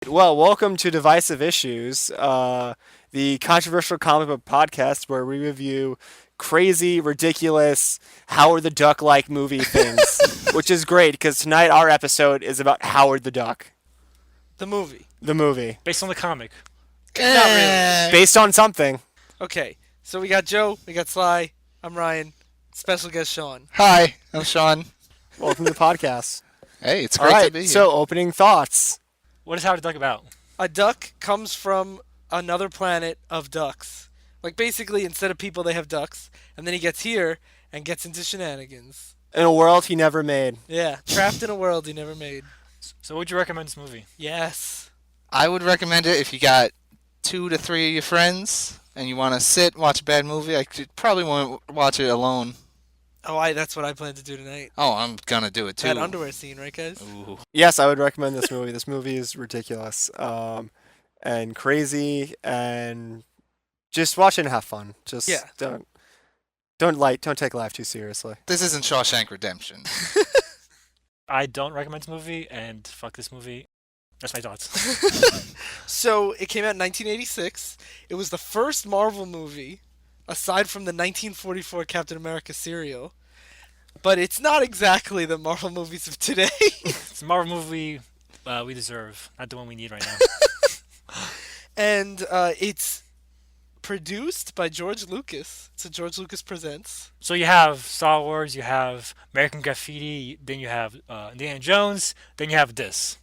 Well, welcome to Divisive Issues, the controversial comic book podcast where we review crazy, ridiculous, Howard the Duck like movie things, which is great because tonight our episode is about Howard the Duck, The movie. the movie, Based on the comic. Not really. based on something. Okay, so we got Joe, we got Sly, I'm Ryan, special guest Sean. Hi, I'm Sean. Welcome to the podcast. Hey, it's All great to right, be here. so opening thoughts. What is Howard the Duck about? A duck comes from another planet of ducks. Like, basically, instead of people, they have ducks. And then he gets here and gets into shenanigans. In a world he never made. Yeah, trapped in a world he never made. So would you recommend this movie? Yes. I would recommend it if you got 2 to 3 of your friends and you want to sit, watch a bad movie. I could probably want to watch it alone. Oh, that's what I plan to do tonight. Oh, I'm gonna do it too. That underwear scene, right, guys? Ooh. Yes, I would recommend this movie. This movie is ridiculous, and crazy, and just watch it and have fun. Just Yeah. don't take life too seriously. This isn't Shawshank Redemption. I don't recommend this movie, and fuck this movie. That's my thoughts. So, it came out in 1986. It was the first Marvel movie, aside from the 1944 Captain America serial. But it's not exactly the Marvel movies of today. It's a Marvel movie we deserve, not the one we need right now. And it's produced by George Lucas. So George Lucas Presents. So you have Star Wars, you have American Graffiti, then you have Indiana Jones, then you have this.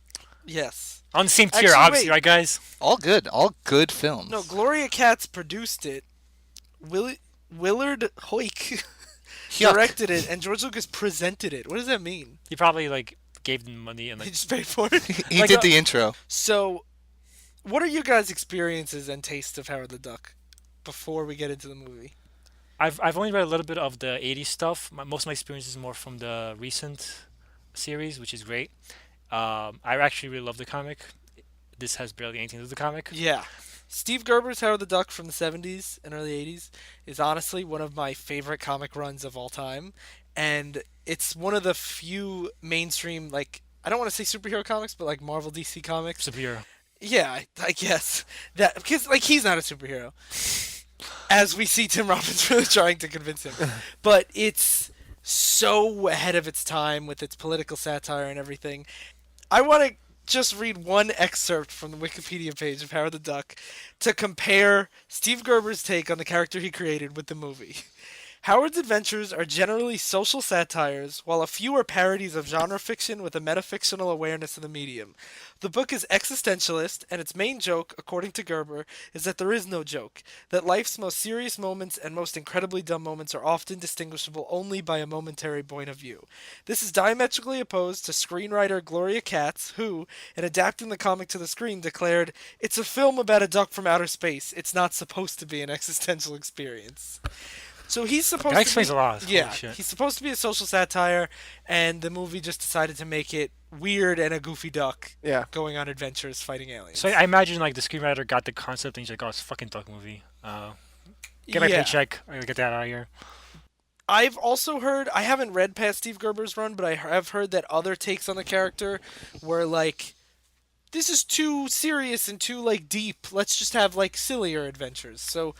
Yes. On the same tier, Actually, obviously, wait. right, guys? All good films. No, Gloria Katz produced it. Willard Hoyk Yuck. directed it, and George Lucas presented it. What does that mean? He probably gave them money and He like. just paid for it? He Like did a- the intro. So, what are your guys' experiences and taste of Howard the Duck before we get into the movie? I've only read a little bit of the '80s stuff. Most of my experience is more from the recent series, which is great. I actually really love the comic. This has barely anything to do with the comic. Yeah. Steve Gerber's Howard the Duck from the 70s and early 80s is honestly one of my favorite comic runs of all time. And it's one of the few mainstream, I don't want to say superhero comics, but like Marvel DC comics. Superhero. Yeah, I guess. Because, he's not a superhero. As we see Tim Robbins really trying to convince him. But it's so ahead of its time with its political satire and everything. I want to just read one excerpt from the Wikipedia page of Howard the Duck to compare Steve Gerber's take on the character he created with the movie. Howard's adventures are generally social satires, while a few are parodies of genre fiction with a metafictional awareness of the medium. The book is existentialist, and its main joke, according to Gerber, is that there is no joke, that life's most serious moments and most incredibly dumb moments are often distinguishable only by a momentary point of view. This is diametrically opposed to screenwriter Gloria Katz, who, in adapting the comic to the screen, declared, "It's a film about a duck from outer space. It's not supposed to be an existential experience." So he's supposed That to explains be, a lot. Holy yeah, shit. he's supposed to be a social satire, and the movie just decided to make it weird and a goofy duck Yeah. going on adventures fighting aliens. So I imagine the screenwriter got the concept and he's like, "Oh, it's a fucking duck movie. Get my Yeah. paycheck. I gotta get that out of here." I've also heard, I haven't read past Steve Gerber's run, but I have heard that other takes on the character were this is too serious and too deep. Let's just have sillier adventures. So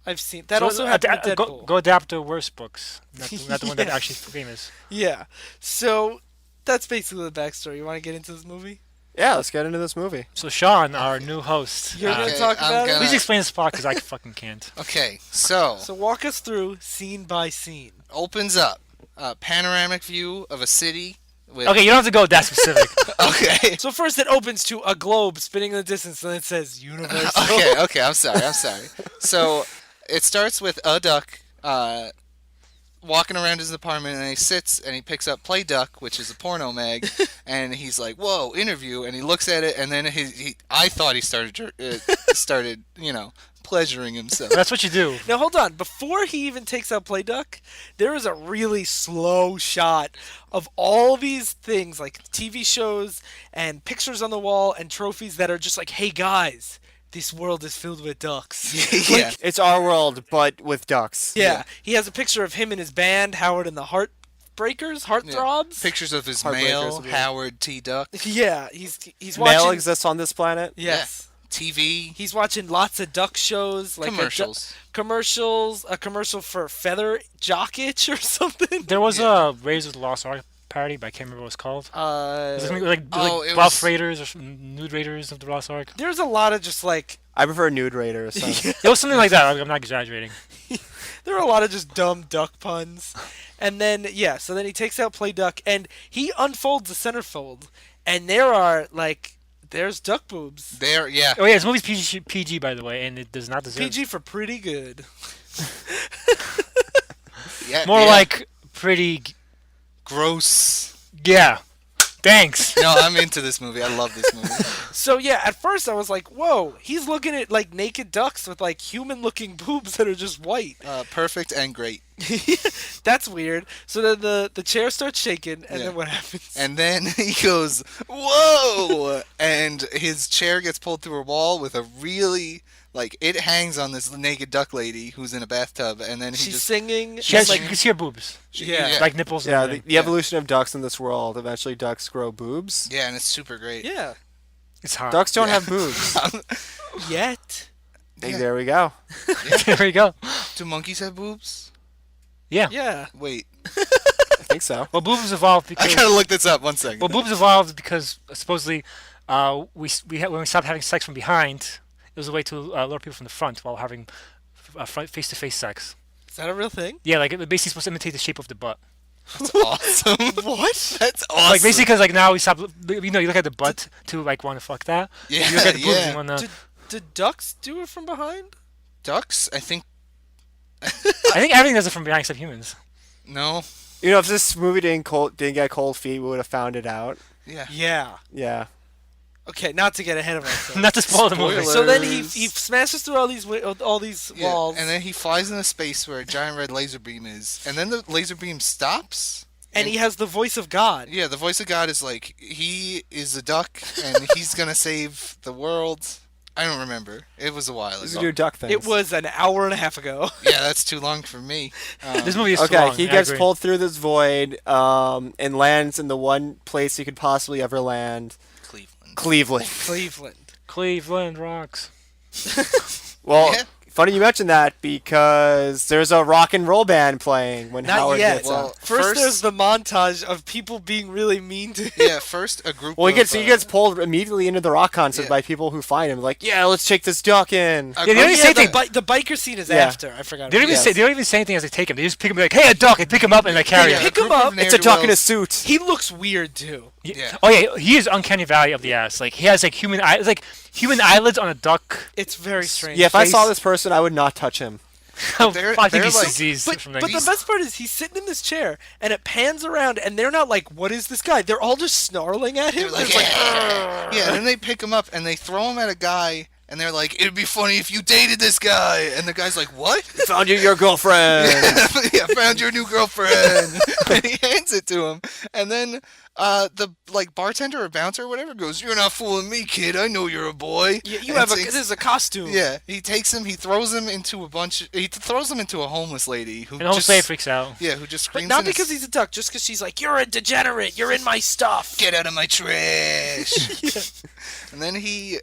I've seen that. So, Also happened with Deadpool. Go adapt the worst books, not the one that's Yeah. actually famous. Yeah. So that's basically the backstory. You want to get into this movie? Yeah, let's get into this movie. So Sean, our new host, You're going to Okay, talk I'm about it? gonna- please explain this plot because I fucking can't. Okay, so So walk us through scene by scene. opens up a panoramic view of a city with. Okay, you don't have to go that specific. Okay. So first it opens to a globe spinning in the distance, and it says Universal. Okay. I'm sorry. So it starts with a duck walking around his apartment, and he sits and he picks up Play Duck, which is a porno mag, and he's like, "Whoa, interview!" And he looks at it, and then I thought he started pleasuring himself. That's what you do. Now hold on. Before he even takes out Play Duck, there is a really slow shot of all these things like TV shows and pictures on the wall and trophies that are just like, "Hey guys, this world is filled with ducks." Yeah. It's our world, but with ducks. Yeah. He has a picture of him and his band, Howard and the Heart heartbreakers, heartthrobs. Pictures of his Heartbreakers male, would be- Howard T. Duck. Yeah, he's Male watching. exists on this planet. Yes. TV. He's watching lots of duck shows, like Commercials. commercials, a commercial for Feather Jock Itch or something. There was a Raiders of the Lost Ark parody, but I can't remember what it's called. Was it something like it Buff was- Raiders or Nude Raiders of the Lost Ark? There's a lot of just like I prefer Nude Raiders. So. It was something like that. I'm not exaggerating. there are a lot of just dumb duck puns, and then so then he takes out Play Duck and he unfolds the centerfold, and there's duck boobs. There, yeah. Oh yeah, this movie's PG by the way, and it does not deserve. PG for pretty good. Yeah, More yeah. like pretty. Gross. Yeah. Thanks. No, I'm into this movie. I love this movie. So at first I was like, whoa, he's looking at like naked ducks with like human-looking boobs that are just white. Perfect and great. That's weird. So then the chair starts shaking, and Yeah. then what happens? And then he goes, whoa! And his chair gets pulled through a wall with a really, it hangs on this naked duck lady who's in a bathtub, and then he She's just... singing. She has, like you can see her boobs, yeah. like nipples. Yeah, and the everything. evolution of ducks in this world. Eventually, ducks grow boobs. Yeah, and it's super great. Yeah. It's hot. Ducks don't Yeah. have boobs. Yet. Hey, Yeah. there we go. There we go. Do monkeys have boobs? Yeah. Yeah. Wait. I think so. Well, boobs evolved I because. gotta look this up. 1 second. Well, boobs evolved because supposedly, when we stopped having sex from behind, it was a way to lure people from the front while having face-to-face sex. Is that a real thing? Yeah, like it basically supposed to imitate the shape of the butt. That's awesome. What? That's awesome. Like basically, because now we stop. You look at the butt to want to fuck that. Yeah, You look at the boobs yeah. and want to. Did ducks do it from behind? Ducks, I think... I think everything does it from behind except humans. No. You know, if this movie didn't get cold feet, we would have found it out. Yeah. Yeah. Yeah. Okay, not to get ahead of ourselves. Not to spoil the movie. Spoiler. So then he smashes through all these Yeah, walls, and then he flies into space where a giant red laser beam is, and then the laser beam stops. and he has the voice of God. Yeah, the voice of God is like, he is a duck, and he's gonna save the world. I don't remember. It was a while These are ago. your duck things. It was an hour and a half ago. Yeah, that's too long for me. This movie is Okay, too long. he I gets agree. pulled through this void and lands in the one place he could possibly ever land, Cleveland. Cleveland. Cleveland. Cleveland rocks. Well, Yeah. funny you mentioned that because there's a rock and roll band playing when Not Howard yet. gets Well, out. First, there's the montage of people being really mean to him. Yeah, first a group Well, of... he gets pulled immediately into the rock concert Yeah. by people who find him. Like, yeah, let's take this duck in. a they don't group- even say the, anything. the biker scene is Yeah. after. I forgot. They don't even Yes. say. They don't even say anything as they take him. They just pick him like, "Hey, a duck!" And pick him up and carry Yeah, him. Pick a him group up. of It's a duck in a ne'er-do-wells. suit. He looks weird too. Yeah. Oh yeah, he is uncanny valley of the ass. Like he has like human eyes, like human eyelids on a duck. It's very strange. Yeah, if I saw face. this person, I would not touch him. Oh, they're- I think they're he's like- diseased But, from but like, the best part is he's sitting in this chair and it pans around and they're not like, what is this guy? They're all just snarling at him. They're like, It's like, yeah, and then they pick him up and they throw him at a guy, and they're like, it'd be funny if you dated this guy. And the guy's like, what? Found you your girlfriend. Yeah, found your new girlfriend. And he hands it to him. And then the bartender or bouncer or whatever goes, you're not fooling me, kid. I know you're a boy. you And have takes- this is a costume. Yeah, he takes him, he throws him into a homeless lady who and the whole just slave freaks out. yeah, who just But screams not in his- because he's a duck, just because she's like, you're a degenerate. You're in my stuff. get out of my trash. And then he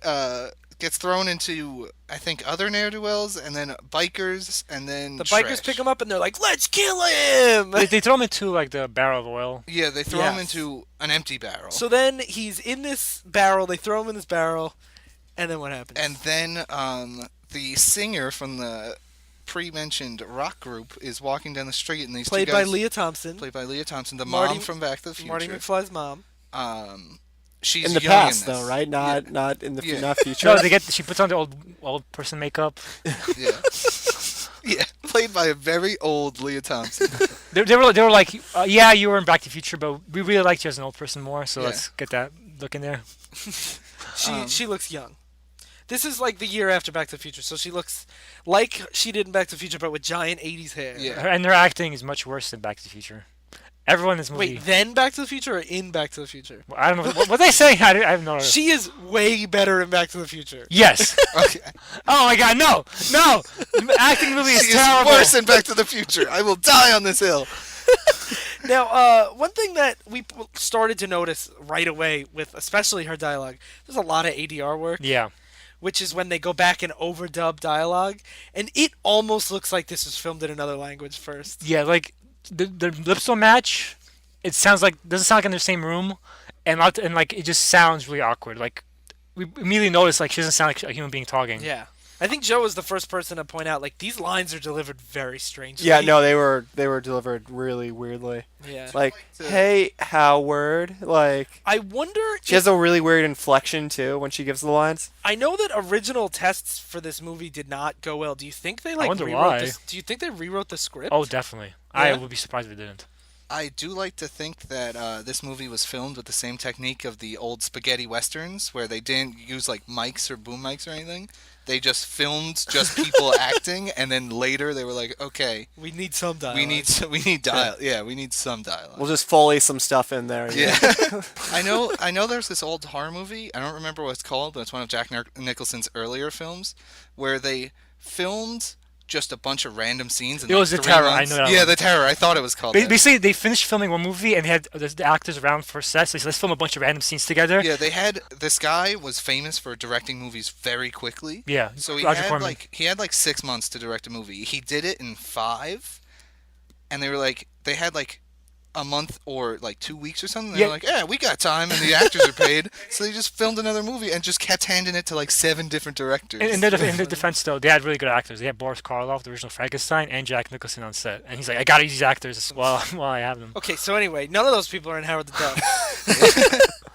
gets thrown into, I think, other ne'er-do-wells, and then bikers, and then The bikers pick him up and they're like, let's kill him. They throw him into like the barrel of oil. Yeah, they throw him Yes. into an empty barrel. So then he's in this barrel. They throw him in this barrel. And then what happens? And then the singer from the pre-mentioned rock group is walking down the street, and these played two by guys, Leah Thompson. played by Leah Thompson, the Marty- mom from Back to the Future. Marty McFly's mom. She's in the young past, in this. though, right? Not in the Yeah. not future. No, she puts on the old person makeup. Yeah. Yeah, played by a very old Leah Thompson. They were like, yeah, you were in Back to the Future, but we really liked you as an old person more. So Yeah. let's get that look in there. She looks young. This is like the year after Back to the Future, so she looks like she did in Back to the Future, but with giant 80s hair. Yeah. And her acting is much worse than Back to the Future. Everyone in this movie. Wait, then Back to the Future or in Back to the Future? I don't know what they say. I have no idea. She is way better in Back to the Future. Yes. Okay. Oh my God, no. The acting movie is She is terrible. worse than Back to the Future. I will die on this hill. Now, one thing that we started to notice right away with especially her dialogue, there's a lot of ADR work. Yeah. Which is when they go back and overdub dialogue, and it almost looks like this was filmed in another language first. Yeah, like the lips don't match. It sounds like doesn't sound like in the same room, and like it just sounds really awkward. Like we immediately notice like she doesn't sound like a human being talking. Yeah. I think Joe was the first person to point out like these lines are delivered very strangely. Yeah, no, they were delivered really weirdly. Yeah. Like, hey, Howard. Like, I wonder. she has a really weird inflection too when she gives the lines. I know that original tests for this movie did not go well. Do you think they like wonder rewrote why. this? Do you think they rewrote the script? Oh, definitely. I Yeah? would be surprised if they didn't. I do like to think that this movie was filmed with the same technique of the old spaghetti westerns, where they didn't use like mics or boom mics or anything. They just filmed just people acting, and then later they were like, okay, We need some dialogue. we need dialogue. Yeah, we need some dialogue. We'll just Foley some stuff in there. Yeah, I know. There's this old horror movie. I don't remember what it's called, but it's one of Jack Nicholson's earlier films where they filmed just a bunch of random scenes. In It was The 3 Terror, I months. know that Yeah, one. The Terror. I thought it was called that. Basically, they finished filming one movie and they had the actors around for sets. So they said, let's film a bunch of random scenes together. Yeah, they had this guy was famous for directing movies very quickly. Yeah, So he Roger had Corman. like 6 months to direct a movie. He did it in 5, and they were like they had like a month or like 2 weeks or something. They Yeah. were like, yeah, we got time, and the actors are paid. So they just filmed another movie and just kept handing it to like 7 different directors. In their defense, though, they had really good actors. They had Boris Karloff, the original Frankenstein, and Jack Nicholson on set. And he's like, I gotta use these actors while I have them. Okay, so anyway, none of those people are in Howard the Duck.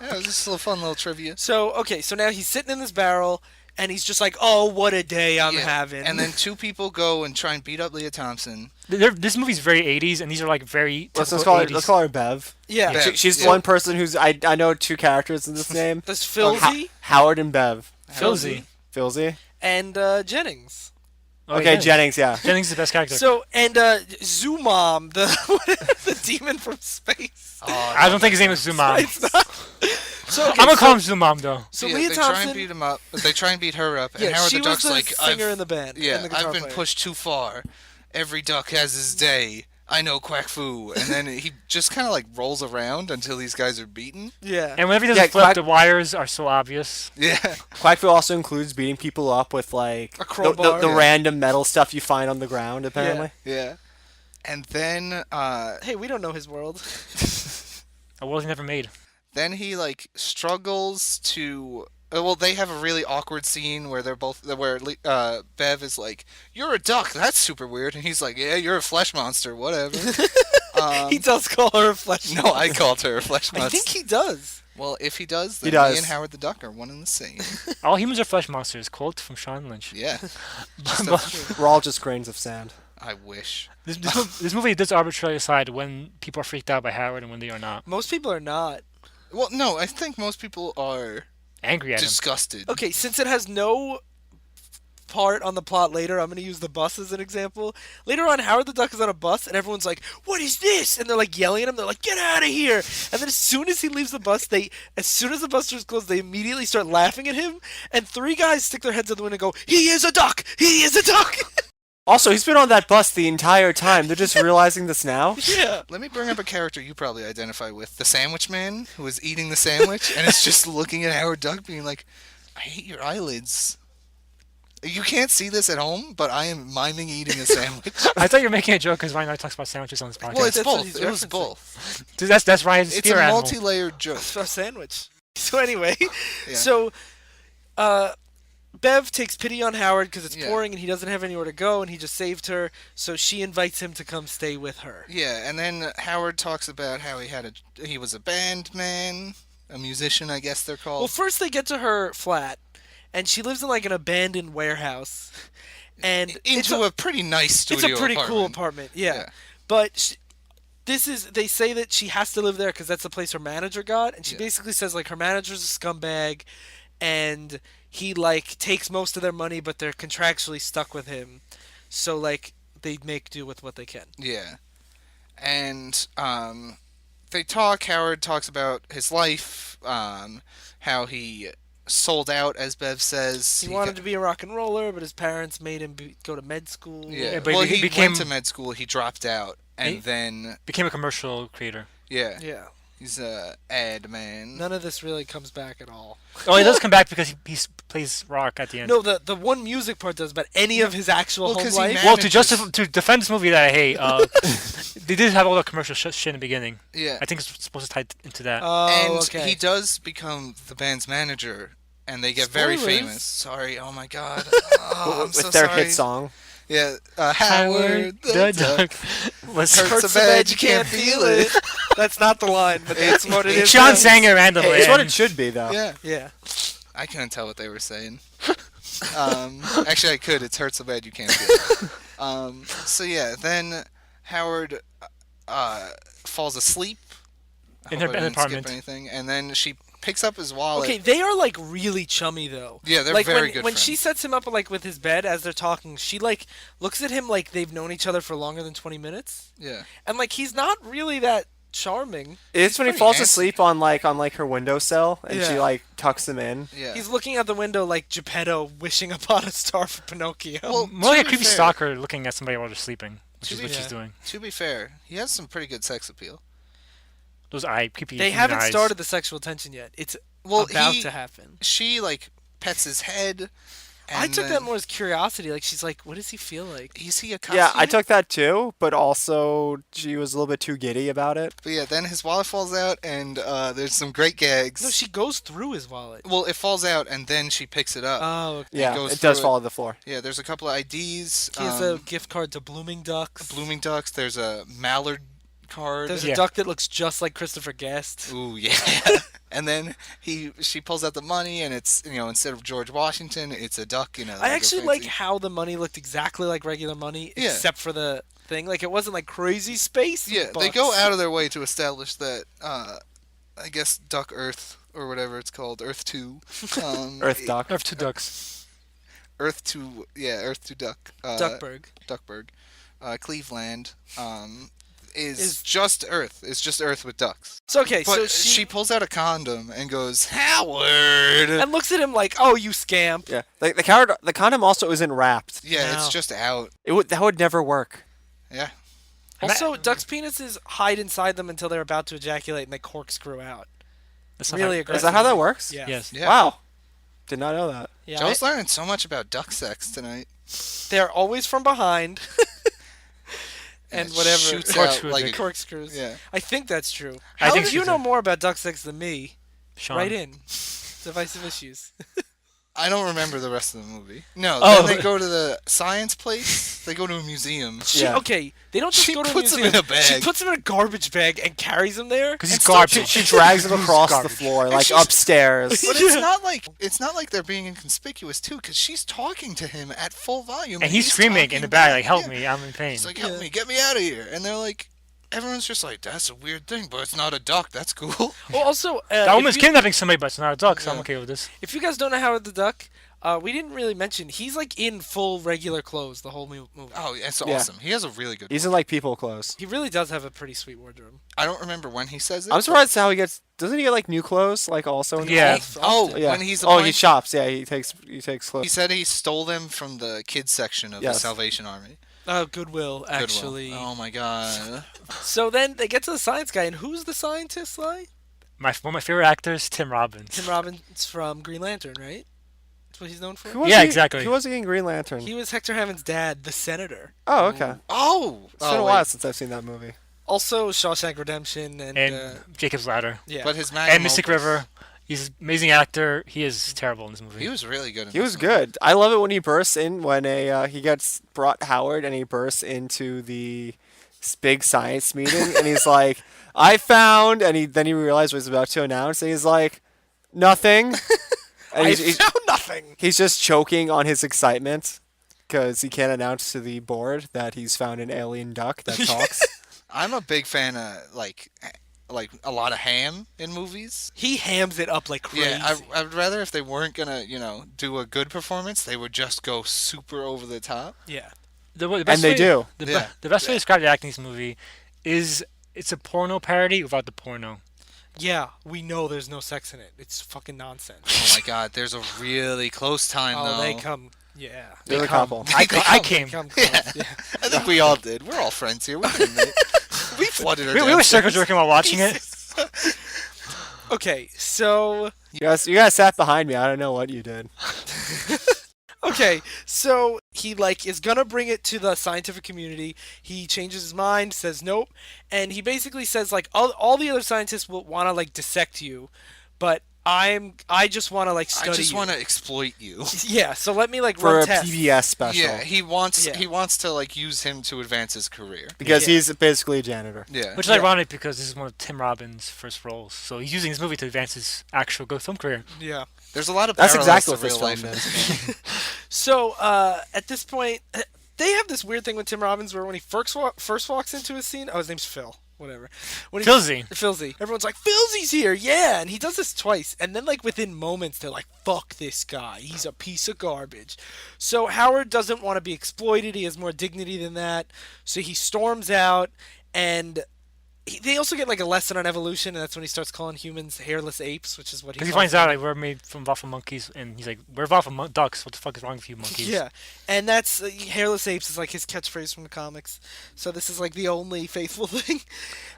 Yeah, it was just a fun little trivia. So now he's sitting in this barrel, and he's just like, oh, what a day I'm Yeah. having. And then 2 people go and try and beat up Leah Thompson. This movie's very 80s, and these are like very Let's typical call her. 80s. Let's call her Bev. yeah, Bev. She's Yeah. one person who's I know 2 characters in this name. there's Filzy Howard and Bev. Filzy. Filzy. and Jennings. Oh, Okay, yeah. Jennings. Yeah. Jennings is the best character. So and Zoomom, the demon from space. Oh, I don't think his name is Zumam. It's not. So okay, I'm gonna so, call him Zumam, though. so yeah, Leah they try and Thompson. beat him up. They try and beat her up. And Yeah, Howard she the Duck's was the like, singer in the band. Yeah, and the guitar I've been player. pushed too far. Every duck has his day. I know Quack Fu. And then he just kind of like rolls around until these guys are beaten. Yeah. And whenever he does Yeah, a flip, Quack- the wires are so obvious. Yeah. Quackville also includes beating people up with like A crowbar. the Yeah. random metal stuff you find on the ground. Apparently. Yeah. And then Hey, we don't know his world. A world he never made. then he like struggles to well, they have a really awkward scene where Bev is like, "You're a duck. That's super weird." And he's like, "Yeah, you're a flesh monster. Whatever." He does call her a flesh. No, I called her a flesh monster. I think he does. Well, if he does, then He does. me and Howard the Duck are one and the same. All humans are flesh monsters. Quote from Sean Lynch. Yeah, We're all just grains of sand. I wish. This movie does arbitrarily decide when people are freaked out by Howard and when they are not. Most people are not. Well, no, I think most people are Angry at him. disgusted. Okay, since it has no part on the plot later, I'm going to use the bus as an example. Later on, Howard the Duck is on a bus, and everyone's like, "What is this?" And they're like yelling at him. They're like, "Get out of here!" And then as soon as he leaves the bus, as soon as the bus doors close, they immediately start laughing at him. And 3 guys stick their heads out the window and go, "He is a duck! He is a duck!" Also, he's been on that bus the entire time. They're just realizing this now. Yeah. Let me bring up a character you probably identify with. The sandwich man who is eating the sandwich and is just looking at Howard Duck being like, "I hate your eyelids." You can't see this at home, but I am miming eating a sandwich. I thought you were making a joke because Ryan talks about sandwiches on this podcast. Well, it's That's what both. he's It was referencing. both. Dude, that's Ryan's It's spirit a animal. multi-layered joke. A sandwich. So anyway, Yeah. so Bev takes pity on Howard because it's Yeah. pouring and he doesn't have anywhere to go, and he just saved her. So she invites him to come stay with her. Yeah, and then Howard talks about how he was a band man, a musician, I guess they're called. Well, first they get to her flat, and she lives in like an abandoned warehouse, and into a pretty nice studio it's a pretty cool apartment. apartment. Yeah, Yeah. but they say that she has to live there because that's the place her manager got, and she Yeah. basically says like her manager's a scumbag, and he like takes most of their money, but they're contractually stuck with him, so like they make do with what they can. Yeah. And they talk. Howard talks about his life, how he sold out, as Bev says. He wanted to be a rock and roller, but his parents made him go to med school. Yeah, but well, he he became- went to med school. He dropped out, and then Became a commercial creator. yeah, Yeah. he's a ad man. None of this really comes back at all. Oh, he does come back because he plays rock at the end. No, the one music part does, but any of his actual Well, home 'cause he life. Well, to manages- to defend this movie that I hate, they did have all the commercial shit in the beginning. Yeah, I think it's supposed to tie into that. Oh, and okay. he does become the band's manager, and they get very Spoilers. famous. Sorry, oh my god, oh, I'm with so their sorry. hit song. Yeah, Howard the Duck. was Hurts so bad you can't feel it. That's not the line, but that's what it is. Sean sang it randomly. It's what and- it should be, though. Yeah, Yeah. I couldn't tell what they were saying. Actually, I could. It's hurt so bad you can't feel it. So yeah, then Howard falls asleep. I In hope her I didn't apartment. skip anything, and then she picks up his wallet. Okay, they are like really chummy though. Yeah, they're like very when, good when friends. she sets him up like with his bed as they're talking, she like looks at him like they've known each other for longer than 20 minutes, Yeah, and like he's not really that charming. It's when he pretty falls handsome. asleep on like her windowsill, and she Yeah. like tucks him in. yeah. He's looking out the window like Geppetto wishing upon a star for Pinocchio. Well, More like to a be creepy fair- stalker looking at somebody while they're sleeping, which To is be what she's fair. doing. To be fair, he has some pretty good sex appeal. Those creepy. they human haven't eyes. started the sexual tension yet. It's Well, about he- to happen. She like pets his head. I and took then- that more as curiosity. Like she's like, what does he feel like? Is he a Yeah, I costume? took that too, but also she was a little bit too giddy about it. But yeah, then his wallet falls out, and there's some great gags. No, she goes through his wallet. Well, it falls out, and then she picks it up. Oh, okay. Yeah, goes it does through fall to the floor. Yeah, there's a couple of IDs. He has a gift card to Blooming Ducks. Blooming Ducks. There's a Mallard card. There's Yeah. a duck that looks just like Christopher Guest. Ooh, yeah. And then she pulls out the money, and it's, instead of George Washington, it's a duck. I actually like how the money looked exactly like regular money, Yeah. except for the thing. Like it wasn't like crazy space. Yeah, they go out of their way to establish that. I guess Duck Earth or whatever it's called, Earth 2. Earth Duck. Earth 2 ducks. Earth 2. Yeah, Earth 2 Duck. Duckburg. Duckburg. Cleveland. Is Is- just Earth. It's just Earth with ducks. So okay, But so she pulls out a condom and goes, Howard! and looks at him like, "Oh, you scamp." Yeah, the condom also isn't wrapped. Yeah, it's No. just out. That would never work. Yeah. Also, ducks' penises hide inside them until they're about to ejaculate, and they corkscrew out. That's not Really how- aggressive. Is that how that works? Yeah. Yes. Yeah. Wow, did not know that. Yeah. Joe's learning so much about duck sex tonight. They're always from behind. And it whatever. shoots out Corkscrews like it. a, Corkscrews. Yeah. I think that's true. I How think do so you know too. more about duck sex than me? Sean. Right in. Divisive issues. I don't remember the rest of the movie. No, Oh. then they go to the science place. They go to a museum. Yeah. Okay, they don't just She go to a puts 'em museum. in a bag. She puts him in a garbage bag and carries him there. Because he's And still garbage. She drags him Who's across the garbage? floor, like she's- upstairs. But it's not like they're being inconspicuous too, because she's talking to him at full volume, And he's screaming in talking the back, back. like, help Yeah. me, I'm in pain. He's like, help me, get me out of here. And they're like, everyone's just like, that's a weird thing, but it's not a duck. That's cool. Well, also, that if woman's you- kidnapping somebody, but it's not a duck, so I'm Yeah. okay with this. If you guys don't know Howard the Duck, we didn't really mention he's like in full regular clothes the whole movie. Oh, it's Yeah. awesome. He has a really good. He's in like people clothes. He really does have a pretty sweet wardrobe. I don't remember when he says it. I'm surprised how he gets. Doesn't he get like new clothes? Like also. In Yeah. Oh, Yeah. when he's oh, he appointed- shops. Yeah, he takes He clothes. said he stole them from the kids section of the Yes. Salvation Army. Goodwill, Goodwill. actually. Oh my god. So then they get to the science guy, and who's the scientist, Sly? One of my favorite actors, Tim Robbins. Tim Robbins from Green Lantern, right? That's what he's known for. Who was Yeah, he? exactly. Who was he in Green Lantern? He was Hector Hammond's dad, the senator. Oh, okay. Oh. It's been a while since I've seen that movie. Also, Shawshank Redemption and, And Jacob's Ladder. yeah. But his magnum And Mystic opus- River. He's an amazing actor. He is terrible in this movie. He was really good. In He this was movie. good. I love it when he bursts in when he gets brought Howard and he bursts into the big science meeting and he's like, "I found," and then he realized what he was about to announce and he's like, "Nothing." And I found nothing. he's just choking on his excitement because he can't announce to the board that he's found an alien duck that talks. I'm a big fan of like a lot of ham in movies. He hams it up like crazy. Yeah, I'd rather if they weren't gonna, do a good performance, they would just go super over the top. Yeah. The best they way- do. The best way to describe the acting in this movie is it's a porno parody without the porno. Yeah, we know there's no sex in it. It's fucking nonsense. Oh my god, there's a really close time Oh, though. they come Yeah. They're a come. couple. I came. Come close. Yeah. I think we all did. We're all friends here. We can admit. We flooded our We were circle jerking while watching it. Okay, so You guys sat behind me. I don't know what you did. he like is gonna bring it to the scientific community. He changes his mind, says nope, and he basically says like all the other scientists will want to like dissect you, but I just want to like study. I just you. want to exploit you. Yeah, so let me like For run a tests. PBS special. Yeah, he wants Yeah. he wants to like use him to advance his career. Because Yeah. he's basically a janitor. Yeah. Which is ironic because this is one of Tim Robbins' first roles. So he's using this movie to advance his actual good film career. Yeah. There's a lot of That's parallels exactly to what this real film life in is. this film. So at this point, they have this weird thing with Tim Robbins where when he first walks into a scene, his name's Phil. Whatever. When Philzy. Everyone's like, Philzy's here, yeah! And he does this twice. And then, like, within moments, they're like, fuck this guy. He's a piece of garbage. So Howard doesn't want to be exploited. He has more dignity than that. So he storms out, and they also get, like, a lesson on evolution, and that's when he starts calling humans hairless apes, which is what he Because he calls finds them. out like we're made from waffle monkeys, and he's like, "We're waffle ducks. What the fuck is wrong with you monkeys?" Yeah, and that's hairless apes is like his catchphrase from the comics. So this is like the only faithful thing.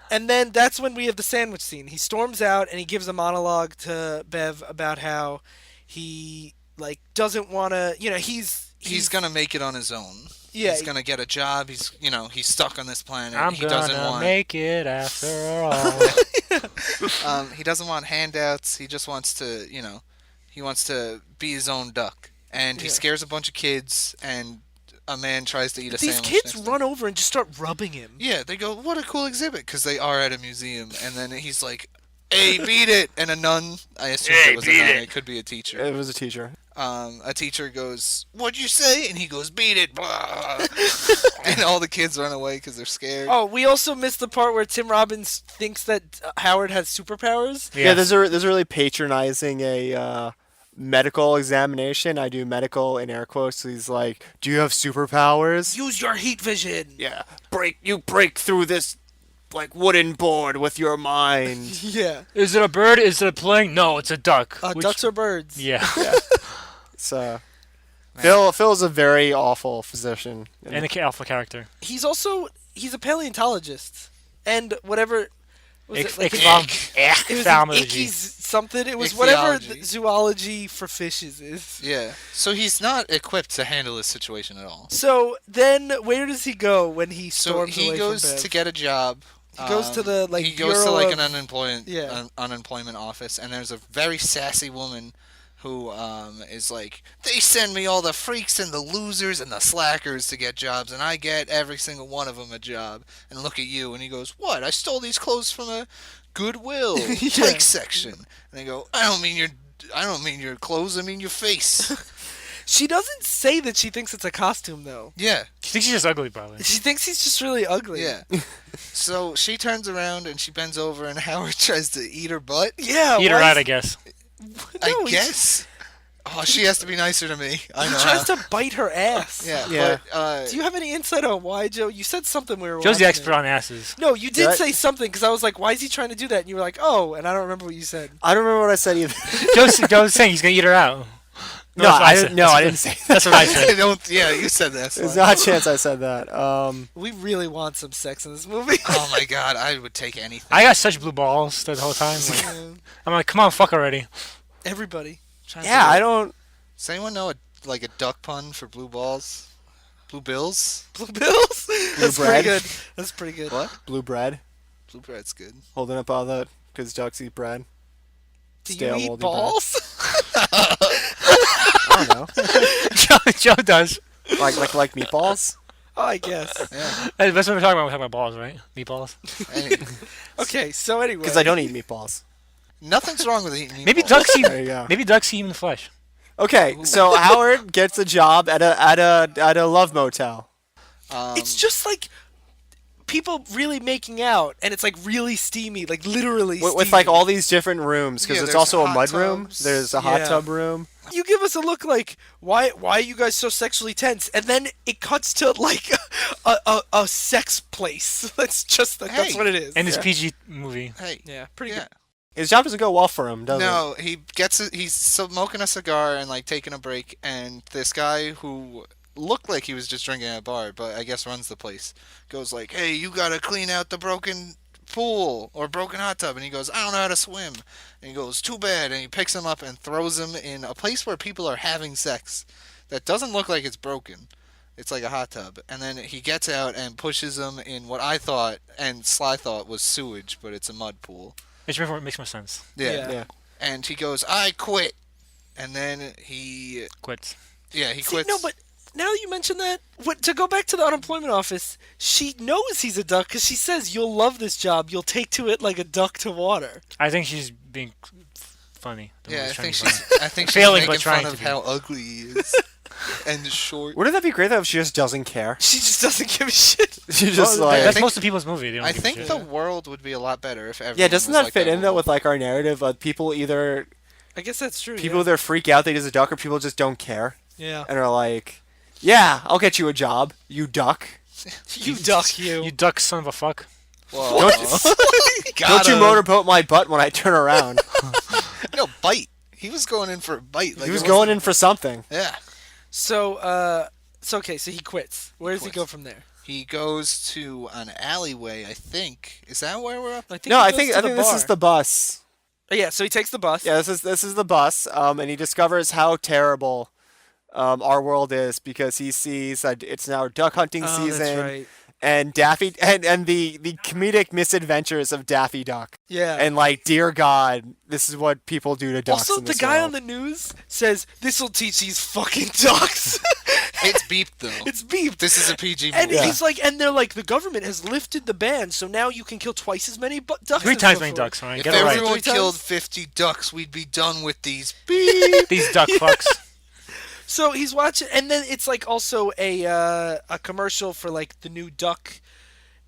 And then that's when we have the sandwich scene. He storms out and he gives a monologue to Bev about how he like doesn't want to. You know, He's gonna make it on his own. Yeah, He's gonna get a job. He's stuck on this planet. I'm He doesn't gonna want make it after all. he doesn't want handouts. He just wants to he wants to be his own duck. And he Yeah. scares a bunch of kids, and a man tries to eat a these sandwich. kids next to him. run over and just start rubbing him. Yeah, they go, "What a cool exhibit!" Because they are at a museum, and then he's like, "Hey, beat it!" And a nun, I assume it was a nun. It could be a teacher. It was a teacher. A teacher goes, "What'd you say?" And he goes, "Beat it!" Blah. And all the kids run away because they're scared. Oh, we also missed the part where Tim Robbins thinks that Howard has superpowers. Yeah, there's a really patronizing a medical examination. I do medical in air quotes. So he's like, "Do you have superpowers?" Use your heat vision. Yeah, break through this like wooden board with your mind. Yeah. Is it a bird? Is it a plane? No, it's a duck. Ducks or birds. Yeah. So Phil's a very awful physician. And the alpha character. He's a paleontologist, and whatever was it like? It was Ichthyology. Icky's something. It was whatever the Ichthyology. zoology for fishes is. Yeah. So he's not equipped to handle this situation at all. So then, where does he go when he So storms he away goes from Bev? to get a job. He goes to the like. He goes to Bureau like of- an unemployment Yeah. unemployment office, and there's a very sassy woman who is like, "They send me all the freaks and the losers and the slackers to get jobs, and I get every single one of them a job. And look at you." And he goes, "What? I stole these clothes from a Goodwill Yeah. bike section." And they go, I don't mean your clothes. I mean your face." She doesn't say that she thinks it's a costume though. Yeah. She thinks she's just ugly, probably. She thinks he's just really ugly. Yeah. So she turns around and she bends over, and Howard tries to eat her butt. Yeah. Eat her why out, is- I guess. I guess. Oh, she has to be nicer to me. I He know. tries to bite her ass. Yeah. Yeah. But, Do you have any insight on why, Joe? You said something we were Joe's the watching expert it. on asses. No, you did Did I- say something because I was like, "Why is he trying to do that?" And you were like, "Oh," and I don't remember what you said. I don't remember what I said either. Joe's saying he's gonna eat her out. No, that's what I said. didn't. No, I didn't say that. That's what I said. Yeah, you said that. There's not a chance I said that. We really want some sex in this movie. Oh my god, I would take anything. I got such blue balls the whole time. Like, I'm like, come on, fuck already. Everybody. trying to Yeah, do I it. don't. Does anyone know a duck pun for blue balls? Blue bills? Blue bills. That's bread. pretty good. That's pretty good. What? Blue bread. Blue bread's good. Holding up all that because ducks eat bread. Do Stale, you eat moldy balls? I don't know. Joe does. like meatballs. Oh, I guess. Yeah. Hey, that's what we're talking about. We're talking about balls, right? Meatballs. Hey, Okay, so anyway. Because I don't eat meatballs. nothing's wrong with eating meatballs. Maybe ducks eat. There you go. Maybe ducks eat human flesh. Okay, so Howard gets a job at a love motel. It's just like people really making out, and it's like really steamy, like literally With like all these different rooms, because Yeah, it's there's also a hot mud room. tubs. There's a hot Yeah. tub room. You give us a look like why are you guys so sexually tense, and then it cuts to like a sex place. That's Hey. what it is. And this yeah. PG movie. Hey. Yeah, pretty Yeah. good. His job doesn't go well for him, does it? No, he's smoking a cigar and like taking a break, and this guy who looked like he was just drinking at a bar, but I guess runs the place, goes like, "Hey, you gotta clean out the broken pool or broken hot tub," and he goes, "I don't know how to swim," and he goes, "Too bad," and he picks him up and throws him in a place where people are having sex that doesn't look like it's broken. It's like a hot tub, and then he gets out and pushes him in what I thought and Sly thought was sewage, but it's a mud pool. It makes more sense. Yeah. And he goes, "I quit." And then he Quits. he See, quits. no, but now that you mention that, to go back to the unemployment office, she knows he's a duck because she says, "You'll love this job. You'll take to it like a duck to water." I think she's being funny. Yeah, I I think she's Failing, making but trying fun to of be. how ugly he is and short. Wouldn't that be great though if she just doesn't care? She just doesn't give a shit. She just Well, like that's think- most of people's movie. They don't I give a think shit. the world would be a lot better if everyone yeah. Doesn't was that like fit in though woman. with like our narrative of people either I guess that's true. people either freak out they just a duck or people just don't care yeah. and are like, yeah, I'll get you a job, you duck. You duck, you. You duck son of a fuck. Whoa. Don't you motorboat my butt when I turn around. No, bite. He was going in for a bite. Like He was it going wasn't- in for something. Yeah. So okay, so he quits. Where does he quits. go from there? He goes to an alleyway, I think. Is that where we're up? I think No, he I goes think to I think this bar. is the bus. Yeah, so he takes the bus. Yeah, this is the bus, and he discovers how terrible our world is because he sees that it's now duck hunting Oh, season, that's right. and Daffy and the comedic misadventures of Daffy Duck, Yeah. and like, dear God, this is what people do to ducks. Also, in the this guy world. on the news says, "This'll teach these fucking ducks." It's beeped, though. It's beeped. This is a PG movie. And he's like, and they're like, the government has lifted the ban, so now you can kill twice as many ducks. 3 as times many before. ducks, right? If Get it right. everyone 3 times? killed 50 ducks, we'd be done with these beep. These duck fucks. So he's watching, and then it's like also a commercial for like the new duck.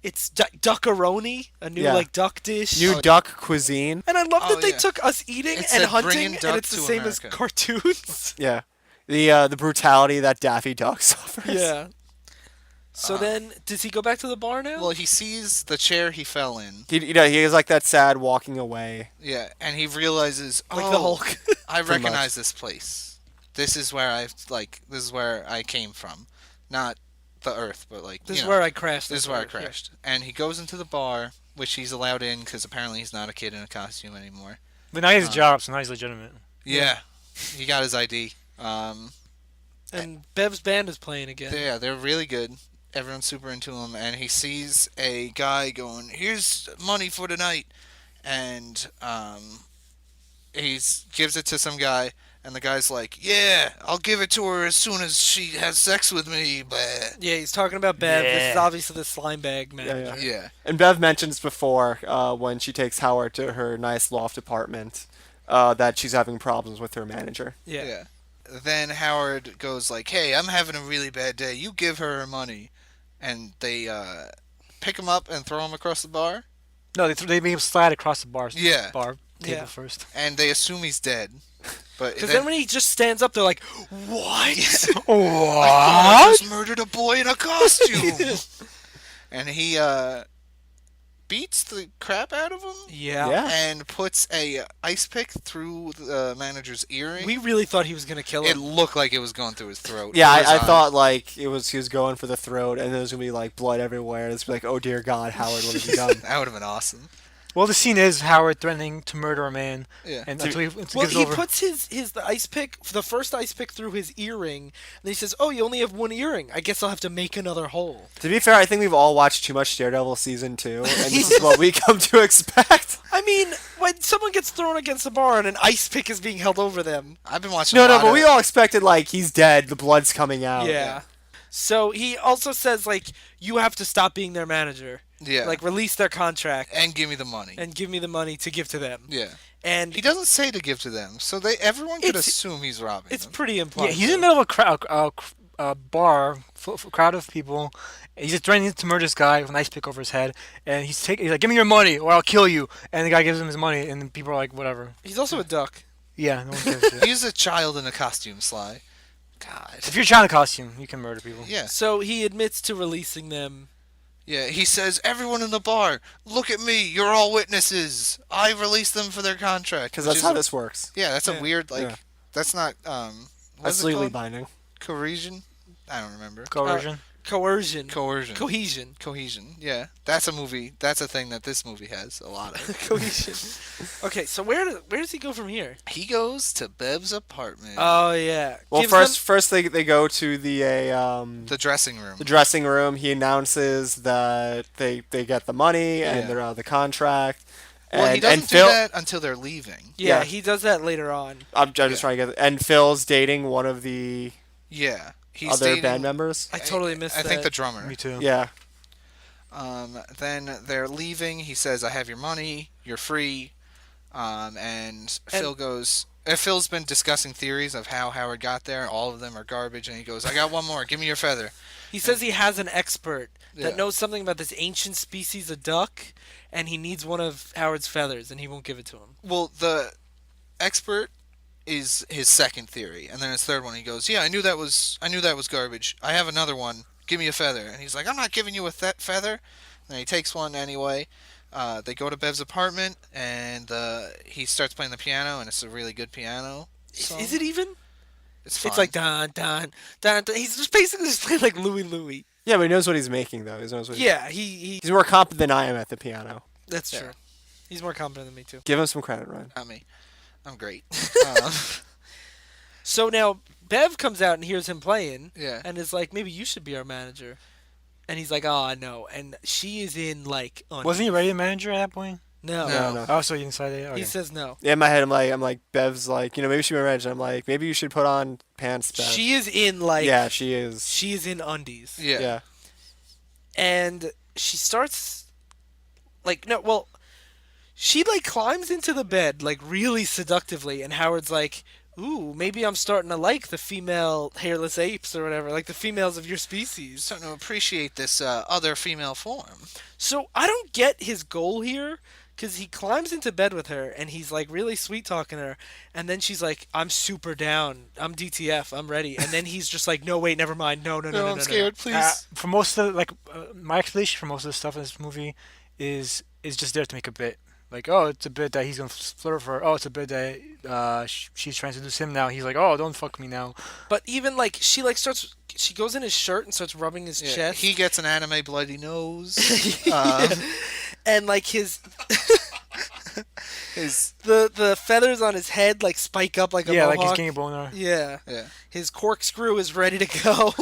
It's Duckaroni, a new Yeah. like duck dish. New duck cuisine. And I love Oh, that they yeah. took us eating It and said, hunting, "Bringing and duck it's the to same America." as cartoons. Yeah, the brutality that Daffy Duck suffers. Yeah. So then, does he go back to the bar now? Well, he sees the chair he fell in. He has like that sad walking away. Yeah, and he realizes, like oh, the Hulk. I Pretty much. recognize this place. This is where this is where I came from. Not the Earth, but like, This you is know, where I crashed. this is this where I Earth, yeah. crashed. And he goes into the bar, which he's allowed in because apparently he's not a kid in a costume anymore. But now he has a job, so now he's legitimate. Yeah, he got his ID. And Bev's band is playing again. They're really good. Everyone's super into him, and he sees a guy going, "Here's money for tonight," and he gives it to some guy, and the guy's like, "Yeah, I'll give it to her as soon as she has sex with me." But Yeah, he's talking about Bev. This is Yeah. obviously the slime bag manager. yeah, And Bev mentions before when she takes Howard to her nice loft apartment that she's having problems with her manager. Yeah. yeah. Then Howard goes like, "Hey, I'm having a really bad day. You give her her money," and they pick him up and throw him across the bar. No, they make him slide across the bar table Yeah. first. And they assume he's dead. But Because then when he just stands up, they're like, "What?" I just murdered a boy in a costume. And he beats the crap out of him Yeah. Yeah. and puts a ice pick through the manager's earring. We really thought he was gonna kill It him. looked like it was going through his throat. Yeah, Or his I eye. thought like he was going for the throat, and there was gonna be like blood everywhere. It's like, oh dear God, Howard, what have you done? That would have been awesome. Well, the scene is Howard threatening to murder a man, Yeah. and until he Well, gives he over. puts the ice pick, the first ice pick through his earring, and then he says, "Oh, you only have one earring. I guess I'll have to make another hole." To be fair, I think we've all watched too much Daredevil season 2, and this is what we come to expect. I mean, when someone gets thrown against a bar and an ice pick is being held over them. I've been watching No, a no, lot but of... we all expected like he's dead, the blood's coming out. Yeah. So he also says like, "You have to stop being their manager. Yeah. Like, release their contract and give me the money. and give me the money to give to them." Yeah. And He doesn't say to give to them, so everyone could It's- assume he's robbing it's them. pretty implied. Yeah, he's in the middle of a bar, crowd of people. He's just threatening to murder this guy with an ice pick over his head, and he's like, "Give me your money, or I'll kill you." And the guy gives him his money, and then people are like, "Whatever." He's also a duck. Yeah, no one gives a shit. He's a child in a costume, Sly. God. If you're a child in a costume, you can murder people. Yeah. So he admits to releasing them, Yeah, he says, everyone in the bar, look at me, you're all witnesses. I released them for their contract. Because which that's is how a- this works. Yeah, that's Yeah. a weird, Yeah. that's not, what's That's it legally called? binding. Coercion? I don't remember. Coercion. Coercion. Coercion. Cohesion. Cohesion, yeah. That's a movie, that's a thing that this movie has a lot of. Cohesion. Okay, so where does he go from here? He goes to Bev's apartment. Oh yeah. Well, Gives first they go to The dressing room. the dressing room. He announces that they get the money Yeah. and they're out of the contract. Well, he And- doesn't and do Phil, that until they're leaving. Yeah, Yeah. he does that later on. I'm just trying to get. And Phil's dating one of the Yeah. He's other dating, band members. I totally missed I think the that. drummer. Me too. Yeah. Then they're leaving. He says, I have your money. You're free. And Phil goes... Phil's been discussing theories of how Howard got there. All of them are garbage. And he goes, I got one more. Give me your feather. He says he has an expert that Yeah. knows something about this ancient species of duck, and he needs one of Howard's feathers, and he won't give it to him. Well, the expert is his second theory. And then his third one, he goes, yeah, I knew that was garbage. I have another one. Give me a feather. And he's like, I'm not giving you a feather. And he takes one anyway. They go to Bev's apartment, and he starts playing the piano, and it's a really good piano song. Is it even? It's fun. It's like dun dun dun. Dun. He's just basically just playing like Louie Louie. Yeah, but he knows what he's making though. He knows what Yeah, he. he's more competent than I am at the piano. That's Yeah. true. He's more competent than me too. Give him some credit, Ryan. Not me. I'm great. So now Bev comes out and hears him playing, Yeah. and is like, maybe you should be our manager. And he's like, oh no. And she is in like. Wasn't he already a manager at that point? No. No. Oh, so you decided. Okay. He says no. In my head, I'm like, Bev's like, maybe she be arranged. I'm like, maybe you should put on pants, Bev. She is in like. Yeah, she is. She is in undies. Yeah. Yeah. And she starts like no well she like climbs into the bed like really seductively, and Howard's like, ooh, maybe I'm starting to like the female hairless apes or whatever, like the females of your species. Starting to appreciate this other female form. So I don't get his goal here, because he climbs into bed with her and he's like really sweet talking her, and then she's like, I'm super down, I'm DTF, I'm ready, and then he's just like, no wait, never mind, no, I'm scared, please. For most of my explanation for most of the stuff in this movie is just there to make a bit. Like, oh, it's a bit that he's gonna flirt for her. Oh, it's a bit that she's trying to seduce him now. He's like, oh, don't fuck me now. But even like she goes in his shirt and starts rubbing his Yeah, chest. he gets an anime bloody nose. And like his His the feathers on his head like spike up like a Yeah, mohawk. like he's getting a boner. Yeah. yeah, His corkscrew is ready to go.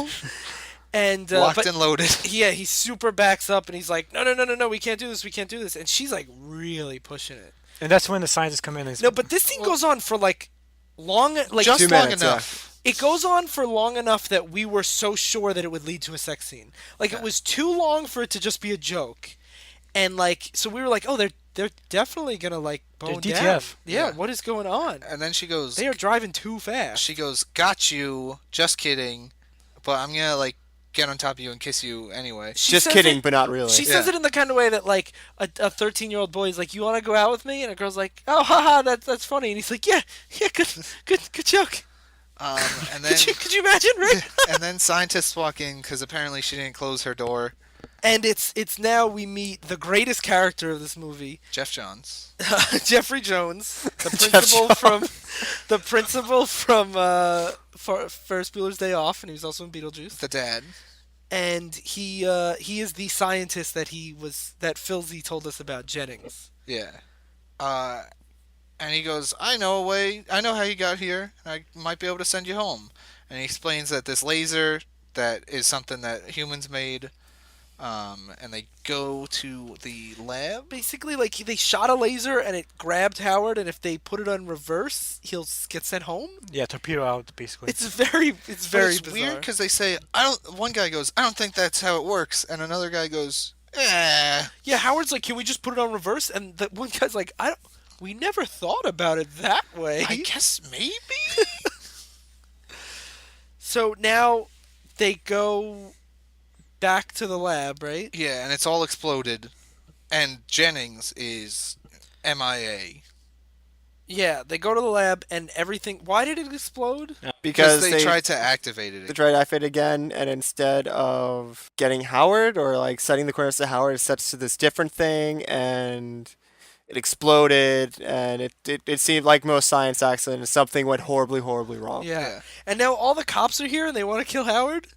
And locked but and loaded. yeah, he super backs up and he's like, no, we can't do this. And she's like really pushing it. And that's when the scientists come in. And No, but this scene goes on for like long, like Just 2 long minutes, enough. it goes on for long enough that we were so sure that it would lead to a sex scene. Like it was too long for it to just be a joke. And like, so we were like, oh, they're definitely gonna like bone They're down. DTF. Yeah, Yeah. what is going on? And then she goes, They are driving too fast. she goes, got you. Just kidding. But I'm gonna like get on top of you and kiss you anyway. She Just says kidding, it- but not really. She says it in the kind of way that like a 13-year-old boy is like, you want to go out with me? And a girl's like, oh, haha, that's funny. And he's like, yeah, good joke. And then Could you imagine, right? and then scientists walk in because apparently she didn't close her door. And it's now we meet the greatest character of this movie, Jeff Johns. Jeffrey Jones, the Jeff principal from Ferris Bueller's Day Off, and he was also in Beetlejuice. The dad. And he is the scientist that Phil Z told us about, Jennings. Yeah. And he goes, I know a way. I know how you got here. I might be able to send you home. And he explains that this laser that is something that humans made. And they go to the lab. Basically, like they shot a laser and it grabbed Howard, and if they put it on reverse, he'll get sent home. Yeah, torpedo out basically. It's very But bizarre. it's weird because they say, I don't. One guy goes, I don't think that's how it works. And another guy goes, Yeah, Howard's like, can we just put it on reverse? And the one guy's like, we never thought about it that way. I guess maybe? So now they go back to the lab, right? Yeah, and it's all exploded. And Jennings is MIA. Yeah, they go to the lab and everything. Why did it explode? because they tried to activate it. they tried to activate it again, and instead of getting Howard or like setting the coordinates to Howard, it sets to this different thing, and it exploded, and it seemed like most science accidents, something went horribly, horribly wrong. Yeah. Yeah. And now all the cops are here and they want to kill Howard?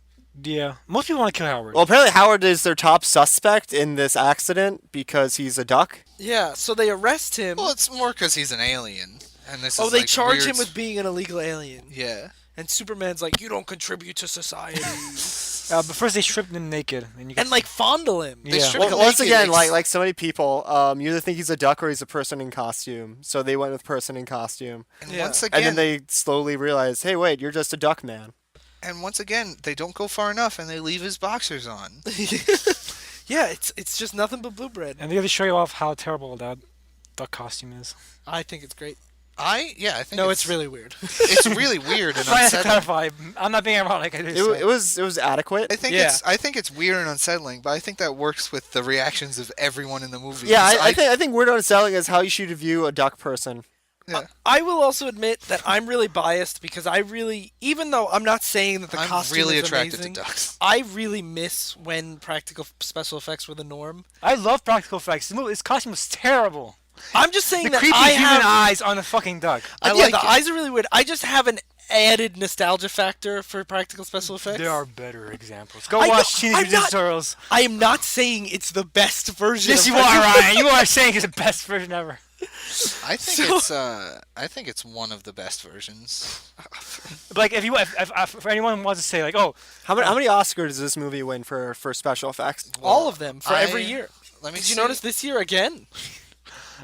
Yeah, most people want to kill Howard. Well, apparently Howard is their top suspect in this accident because he's a duck. Yeah, so they arrest him. Well, it's more because he's an alien, and this Oh, is they like charge weird him with being an illegal alien. Yeah. And Superman's like, you don't contribute to society. But first they stripped him naked, and you get and like fondle him. They Yeah. strip him Once naked, again, ex- like so many people, you either think he's a duck or he's a person in costume. So they went with person in costume, and Yeah. once again, and then they slowly realized, hey, wait, you're just a duck man. they don't go far enough, and they leave his boxers on. Yeah, it's just nothing but blue bread. and they have to show you off how terrible that duck costume is. I think it's great. I think No, it's really weird. it's really weird and Trying to unsettling. clarify, I'm not being ironic. I just It was adequate. I think it's weird and unsettling, but I think that works with the reactions of everyone in the movie. Yeah, 'cause I think weird and unsettling is how you should view a duck person. yeah. I will also admit that I'm really biased because I really, even though I'm not saying that the I'm costume really is attracted amazing, to ducks. I really miss when practical special effects were the norm. I love practical effects. This costume was terrible. I'm just saying The that creepy I human have. eyes on the fucking duck. I Yeah, like the it. eyes are really weird. I just have an added nostalgia factor for practical special effects. There are better examples. Go I know- watch Teenage I'm Mutant not- Ninja Turtles. I am not saying it's the best version. Yes, of you are, practical- Ryan. You are saying it's the best version ever. I think So- I think it's one of the best versions. But like, if anyone wants to say like, oh, How many Oscars does this movie win for special effects? All of them for every I- year. Let me Did you see. notice this year again?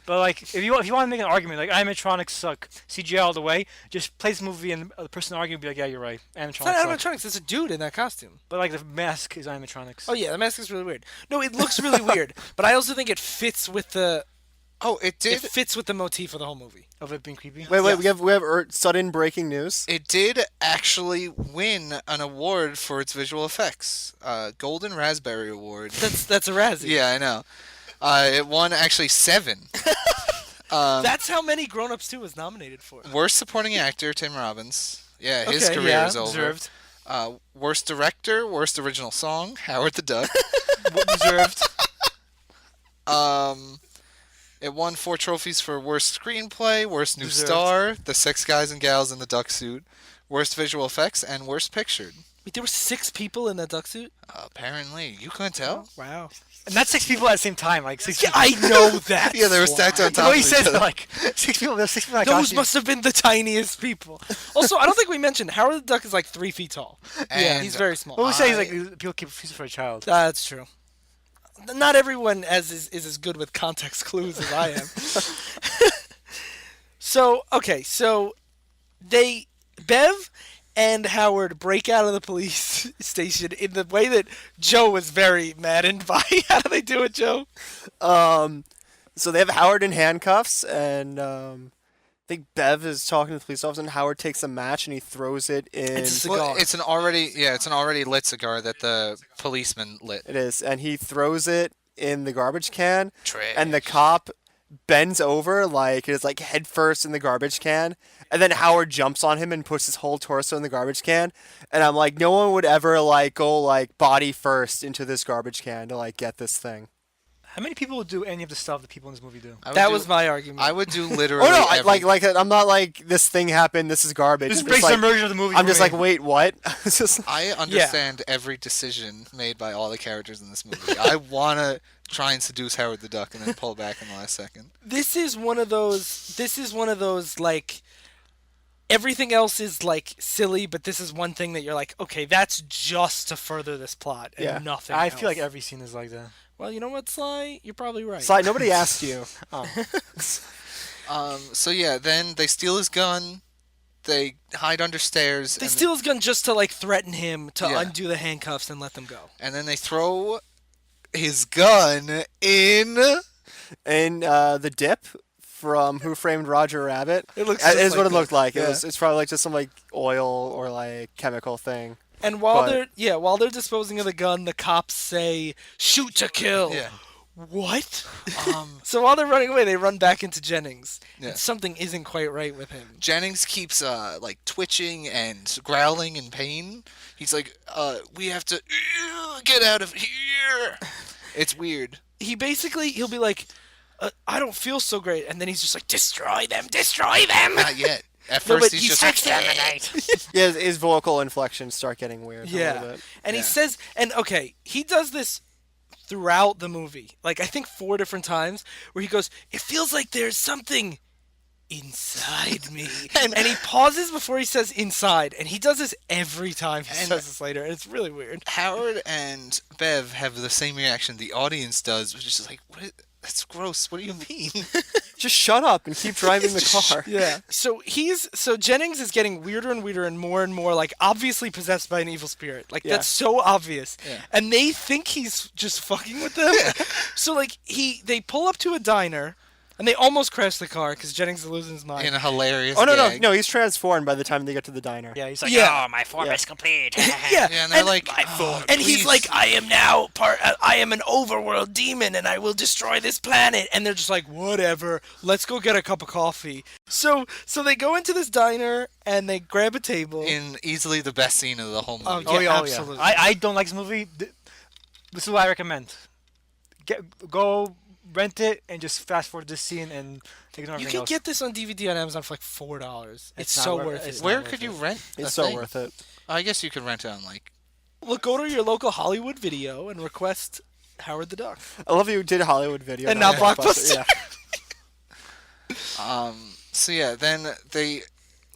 but like, if you want to make an argument like animatronics suck, CGI all the way, just play this movie and the person arguing will be like, yeah, you're right, It's animatronics not suck. animatronics. It's a dude in that costume. But like the mask is animatronics. Oh yeah, the mask is really weird. No, it looks really weird, but I also think it fits with the Oh, it it did. fits with the motif of the whole movie. Of it being creepy. Wait, Yes. we have sudden breaking news. It did actually win an award for its visual effects, Golden Raspberry Award. That's a Razzie. Yeah, I know. It won actually 7. That's how many Grown Ups 2 was nominated for. Worst Supporting Actor, Tim Robbins. Yeah, his Okay, career yeah, is over. Deserved. Worst Director, Worst Original Song, Howard the Duck. Deserved. It won 4 trophies for Worst Screenplay, Worst New Deserved. Star, The Sex Guys and Gals in the Duck Suit, Worst Visual Effects, and Worst Pictured. Wait, there were 6 people in that duck suit. Apparently. You couldn't tell? Wow. And not 6 people at the same time. Like 6 Yeah, people. I know that. Yeah, they were stacked on The top way of he each says other. it, like 6 people. There's 6 people in that Those costume. must have been the tiniest people. Also, I don't think we mentioned Howard the Duck is like 3 feet tall. Yeah, And he's very small. What we say is I- like people keep confused for a child. That's true. Not everyone is as good with context clues as I am. So Bev and Howard break out of the police station in the way that Joe was very maddened by. How do they do it, Joe? So they have Howard in handcuffs, and I think Bev is talking to the police officer, and Howard takes a match and he throws it in. It's a Well, cigar. it's an already lit cigar that the policeman lit. It is, and he throws it in the garbage can, Trash. and the cop bends over like it is like head first in the garbage can, and then Howard jumps on him and puts his whole torso in the garbage can, and I'm like, no one would ever like go like body first into this garbage can to like get this thing. How many people would do any of the stuff that people in this movie do? I would That do- was my argument. I would do literally Oh no, every- like I'm not like this thing happened. This is garbage. This I'm breaks just the like, immersion of the movie. I'm for just me. like, wait, what? It's just I understand every decision made by all the characters in this movie. I want to try and seduce Howard the Duck and then pull back in the last second. This is one of those like everything else is like silly, but this is one thing that you're like, okay, that's just to further this plot and Yeah. nothing I else. feel like every scene is like that. Well, you know what, Sly? You're probably right. Sly, nobody asked you. So yeah, then they steal his gun. They hide under stairs. They and steal his gun just to like threaten him to Yeah. undo the handcuffs and let them go. and then they throw his gun in. And the dip from Who Framed Roger Rabbit. It looks Is just what like it looked that. like. Yeah. It's probably like just some like oil or like chemical thing. And while But- they're disposing of the gun, the cops say, "Shoot to kill." Yeah. What? So while they're running away, they run back into Jennings. Yeah. And something isn't quite right with him. Jennings keeps like twitching and growling in pain. He's like, we have to get out of here. It's weird. He'll be like, I don't feel so great. And then he's just like, destroy them, destroy them. Not yet. At No, first, but he's he's just like, Exterminate. Yeah, his vocal inflections start getting weird. A Yeah. little bit. And he Yeah. says, and okay, he does this throughout the movie. Like, I think 4 different times where he goes, it feels like there's something inside me. and he pauses before he says inside. And he does this every time he says this later. And it's really weird. Howard and Bev have the same reaction the audience does, which is just like, that's gross. What do you mean? Just shut up and keep driving the car. Yeah. So Jennings is getting weirder and weirder and more like obviously possessed by an evil spirit. Like Yeah. that's so obvious. Yeah. And they think he's just fucking with them. So like they pull up to a diner and they almost crash the car because Jennings is losing his mind. In a hilarious Oh, no, gag. no, he's transformed by the time they get to the diner. Yeah, he's like, Yeah. oh, my form Yeah. is complete. Yeah. Yeah, and they're like, And he's please. like, I am now I am an overworld demon and I will destroy this planet. And they're just like, whatever, let's go get a cup of coffee. So they go into this diner and they grab a table. in easily the best scene of the whole movie. Oh, Oh, yeah, yeah, absolutely. I don't like this movie. This is what I recommend. Go rent it and just fast forward this scene and ignore You everything can else. get this on DVD on Amazon for like $4. It's not so worth- worth it's it. not Where worth could it. you rent? It's a so thing? worth it. I guess you could rent it on like. Look, go to your local Hollywood Video and request Howard the Duck. I love you did Hollywood Video. And not Blockbuster. Yeah. So yeah, then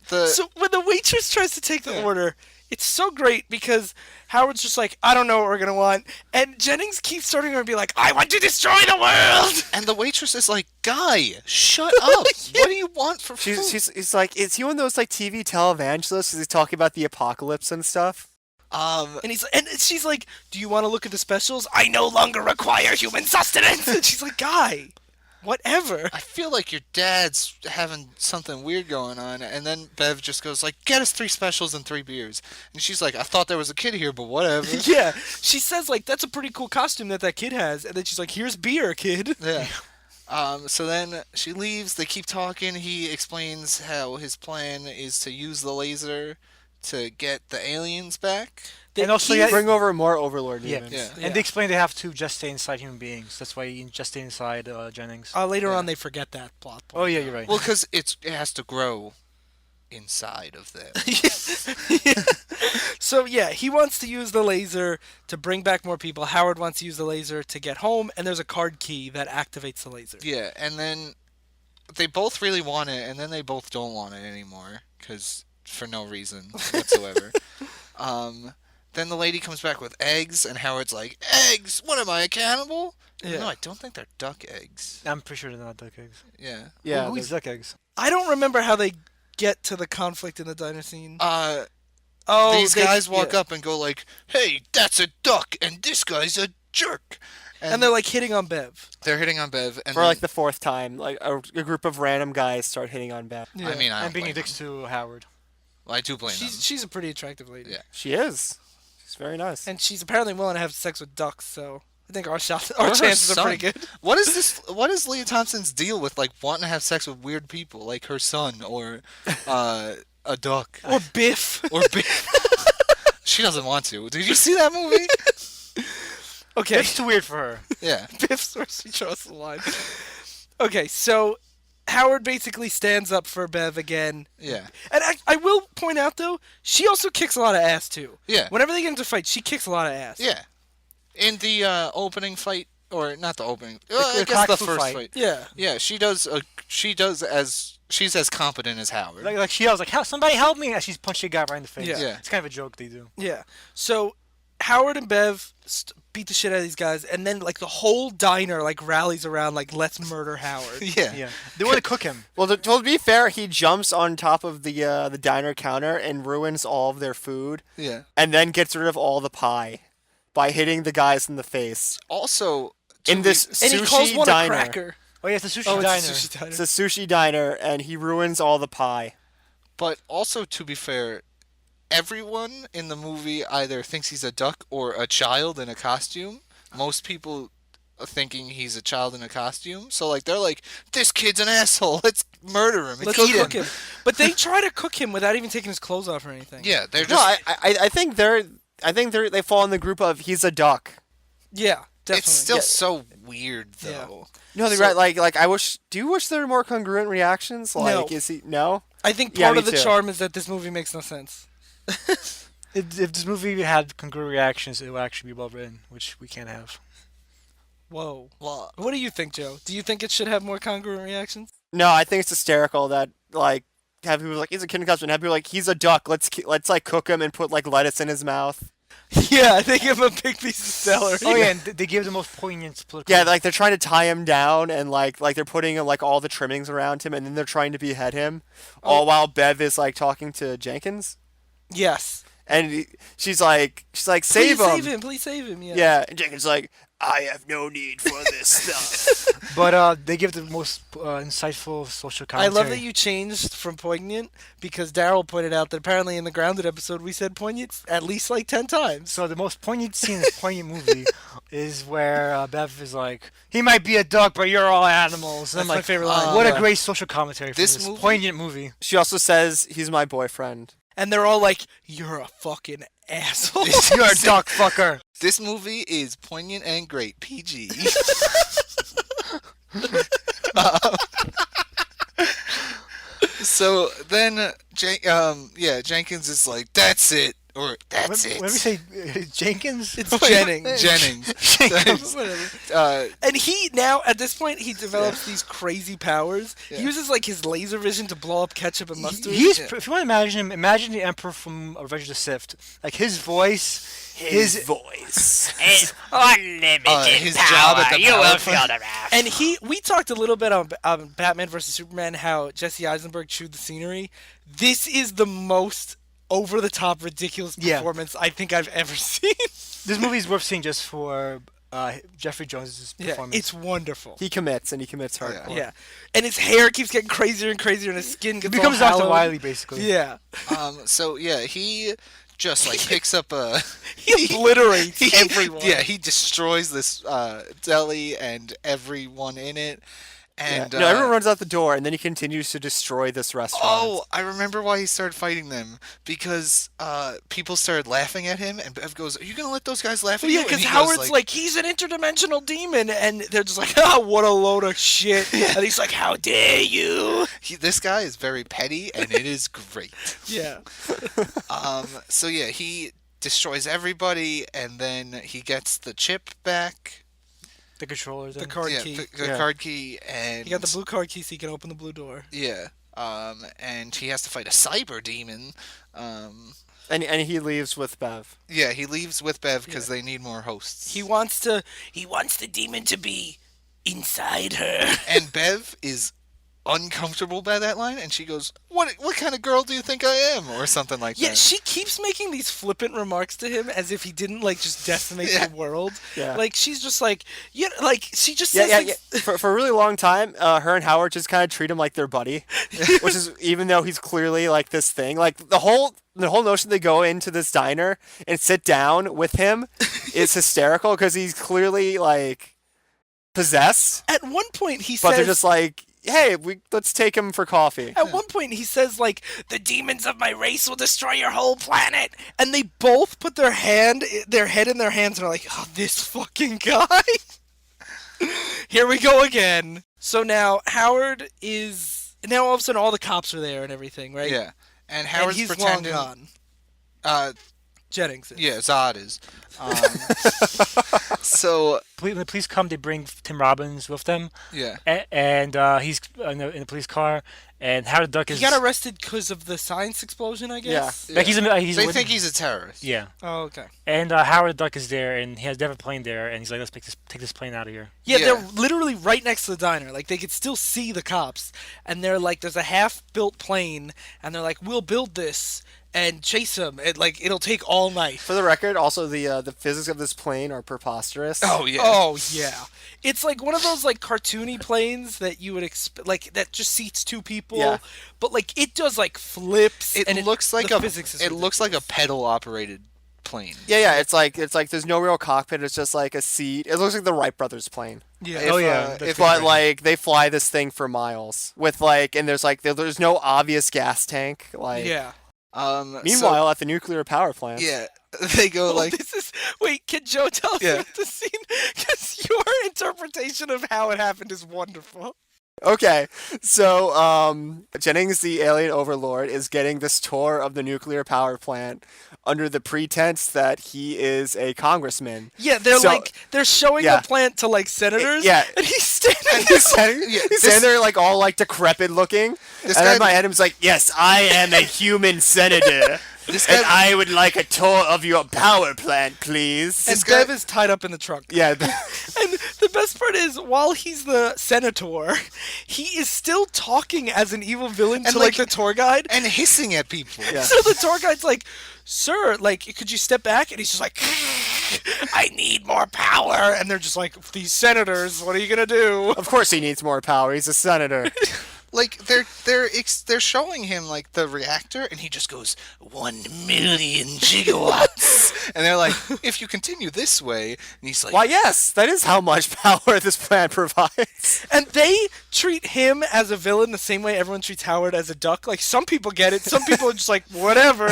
So when the waitress tries to take the order, it's so great because Howard's just like, I don't know what we're going to want. And Jennings keeps starting to be like, I want to destroy the world. and the waitress is like, "Guy, shut up! What do you want for food?" He's like, is he one of those like TV televangelists? Because he's talking about the apocalypse and stuff. And she's like, do you want to look at the specials? I no longer require human sustenance. And she's like, guy, whatever. I feel like your dad's having something weird going on, and then Bev just goes like, "Get us 3 specials and 3 beers," and she's like, "I thought there was a kid here, but whatever." Yeah, she says like, that's a pretty cool costume that kid has. And then she's like, here's beer, kid. Yeah. So then she leaves. They keep talking. He explains how his plan is to use the laser to get the aliens back. And also, yeah, Bring over more Overlord yeah. demons. Yeah. And they explain they have to just stay inside human beings. That's why you just stay inside Jennings. Later Yeah. on, they forget that plot point. Oh, yeah, you're right. Well, because it has to grow inside of them. So yeah, he wants to use the laser to bring back more people. Howard wants to use the laser to get home, and there's a card key that activates the laser. Yeah, and then they both really want it, and then they both don't want it anymore, because for no reason whatsoever. Then the lady comes back with eggs, and Howard's like, "Eggs? What am I, a cannibal?" Yeah. No, I don't think they're duck eggs. I'm pretty sure they're not duck eggs. Yeah. Yeah. Who eats duck eggs? I don't remember how they get to the conflict in the diner scene. These guys walk up and go like, "Hey, that's a duck, and this guy's a jerk." and they're like hitting on Bev. They're hitting on Bev, and For then- like the 4th time, like a group of random guys start hitting on Beth. Yeah. I mean, I And don't being blame dicks to Howard. them. Well, I do blame them. She's a pretty attractive lady. Yeah. She is. She's very nice. And she's apparently willing to have sex with ducks, so I think our Or chances her are pretty son. good. What is this? What is Leah Thompson's deal with like wanting to have sex with weird people, like her son or a duck Or Biff. or Biff? She doesn't want to. Did you see that movie? Okay. It's too weird for her. Yeah. Biff's where she draws the line. Okay, so Howard basically stands up for Bev again. Yeah. And I will point out, though, she also kicks a lot of ass, too. Yeah. Whenever they get into fight, she kicks a lot of ass. Yeah. In the opening fight, or not the opening, I the guess the Kung Fu first fight. fight. Yeah. Yeah, she does. She's as competent as Howard. Like she yells, like, somebody help me! As she's punching a guy right in the face. Yeah. Yeah. It's kind of a joke they do. Yeah. So Howard and Bev beat the shit out of these guys, and then, like, the whole diner, like, rallies around, like, let's murder Howard. Yeah. Yeah. They want to cook him. Well, to be fair, he jumps on top of the diner counter and ruins all of their food, Yeah. and then gets rid of all the pie by hitting the guys in the face. Also, In this And he calls sushi one diner. a cracker. Oh, yeah, it's a sushi Oh, diner. it's a sushi diner. It's a sushi diner, and he ruins all the pie. but also to be fair, everyone in the movie either thinks he's a duck or a child in a costume. Most people thinking he's a child in a costume. So like they're like, this kid's an asshole. Let's murder him. And Let's cook cook him. him. But they try to cook him without even taking his clothes off or anything. Yeah, they're No, just. I think they fall in the group of he's a duck. Yeah, definitely. It's still so weird though. No, they're So- right. Like I wish. Do you wish there were more congruent reactions? Like, No. is he no? I think Yeah, part me of the too. charm is that this movie makes no sense. If this movie had congruent reactions, it would actually be well written, which we can't have. Whoa. Well, What do you think, Joe? Do you think it should have more congruent reactions? No, I think it's hysterical that like have people like he's a kid in costume. Have people like he's a duck. Let's like cook him and put like lettuce in his mouth. Yeah, they give him a big piece of celery. Oh yeah, and they give the most poignant political. Yeah, like they're trying to tie him down and like they're putting like all the trimmings around him and then they're trying to behead him, all while Bev is like talking to Jenkins Yes. and she's like save Please him. save him. Please save him. Yeah. Yeah, and Jenkins is like I have no need for this stuff. But they give the most insightful social I commentary. love that you changed from poignant because Daryl pointed out that apparently in the Grounded episode we said poignant at least like 10 times. So the most poignant scene in this poignant movie is where Bev is like, "He might be a duck, but you're all animals." And That's I'm my like, favorite line. What Yeah. a great social commentary for This this movie- poignant movie. She also says he's my boyfriend. And they're all like, "You're a fucking asshole." You're a duck fucker. this movie is poignant and great. PG. So then, Jenkins is like, "That's it," or "That's it." When we say Jenkins, It's Jennings. Jennings. Whatever. And he now at this point he develops these crazy powers. Yeah. He uses like his laser vision to blow up ketchup and mustard. he's if you want to imagine him, imagine the Emperor from Revenge of the Sith. Like his voice, his voice. His job at the power plant. And we talked a little bit on Batman vs Superman how Jesse Eisenberg chewed the scenery. This is the most over the top ridiculous Yeah. performance I think I've ever seen. This movie is worth seeing just for Jeffrey Jones's performance. It's wonderful. He commits hardcore. Yeah. And his hair keeps getting crazier and crazier and his skin He gets becomes all Dr. hallowed. Wily basically. Yeah. So yeah, he just like picks up a. He obliterates everyone. Yeah, he destroys this deli and everyone in it. And no, everyone runs out the door, and then he continues to destroy this restaurant. Oh, I remember why he started fighting them because people started laughing at him, and Bev goes, "Are you gonna let those guys laugh at Well, you?" yeah, And because he Howard's goes, like, he's an interdimensional demon, and they're just like, oh, what a load of shit. And he's like, how dare you? this guy is very petty, and it is great. Yeah. So yeah, he destroys everybody, and then he gets the chip back. The controller. The Then. card yeah, key. the Yeah. card key, and He got the blue card key so he can open the blue door. Yeah. And he has to fight a cyber demon. And he leaves with Bev. Yeah, he leaves with Bev because they need more hosts. He wants the demon to be inside her. And Bev is uncomfortable by that line, and she goes, "What kind of girl do you think I am?" Or something like Yeah, that. she keeps making these flippant remarks to him as if he didn't like just decimate Yeah. the world. Yeah. Like she's just like, yeah, like she just Yeah, says yeah, things- yeah. For a really long time, her and Howard just kind of treat him like their buddy, which is even though he's clearly like this thing. Like the whole notion they go into this diner and sit down with him is hysterical because he's clearly like possessed, At one point he but says, they're just like, hey, let's take him for coffee. at one point he says like, the demons of my race will destroy your whole planet, and they both put their head in their hands and are like, oh, this fucking guy. Here we go again. So now Howard is now all of a sudden all the cops are there and everything, right? Yeah. And And Howard's he's pretending. long Uh, gone. Jennings. is. yeah, Zod is. So When the police come, they bring Tim Robbins with them, yeah. and he's in the police car. And Howard the Duck He is got arrested because of the science explosion, I guess. like he's They think he's a terrorist. yeah. Oh, okay. And Howard the Duck is there, and he has never plane there, and he's like, let's take this plane out of here. Yeah, Yeah. they're literally right next to the diner. Like, they could still see the cops. And they're like, there's a half-built plane, and they're like, we'll build this and chase him. It'll take all night. For the record, also the physics of this plane are preposterous. Oh yeah. Oh, yeah. It's like one of those, like, cartoony planes that you would expect, like, that just seats two people. Yeah. But, like, it does, like, flips. It and looks like the a physics is it looks like a ridiculous. pedal operated plane. Yeah. It's like there's no real cockpit. It's just like a seat. It looks like the Wright brothers plane. Yeah. If, Oh, yeah, that's But like they fly this thing for miles with and there's no obvious gas tank. Yeah. Meanwhile, at the nuclear power plant. Yeah, they go Oh, wait, can Joe tell us about the scene? Because your interpretation of how it happened is wonderful. Okay, so Jennings, the alien overlord, is getting this tour of the nuclear power plant under the pretense that he is a congressman. Yeah, they're showing the plant to senators. Yeah. And he's standing He's standing there all decrepit looking. And in my head, I'm like, yes, I am a human senator. And I would like a tour of your power plant, please. And Bev is tied up in the trunk. Yeah. And the best part is, while he's the senator, he is still talking as an evil villain to the tour guide. And hissing at people. Yeah. So the tour guide's like, sir, could you step back? And he's just like, I need more power. And they're just like, these senators, what are you going to do? Of course he needs more power. He's a senator. They're showing him the reactor, and he just goes 1,000,000 gigawatts, and they're like, if you continue this way, and he's like, why, yes, that is how much power this plant provides. And they treat him as a villain the same way everyone treats Howard as a duck. Some people get it, some people are just like, whatever.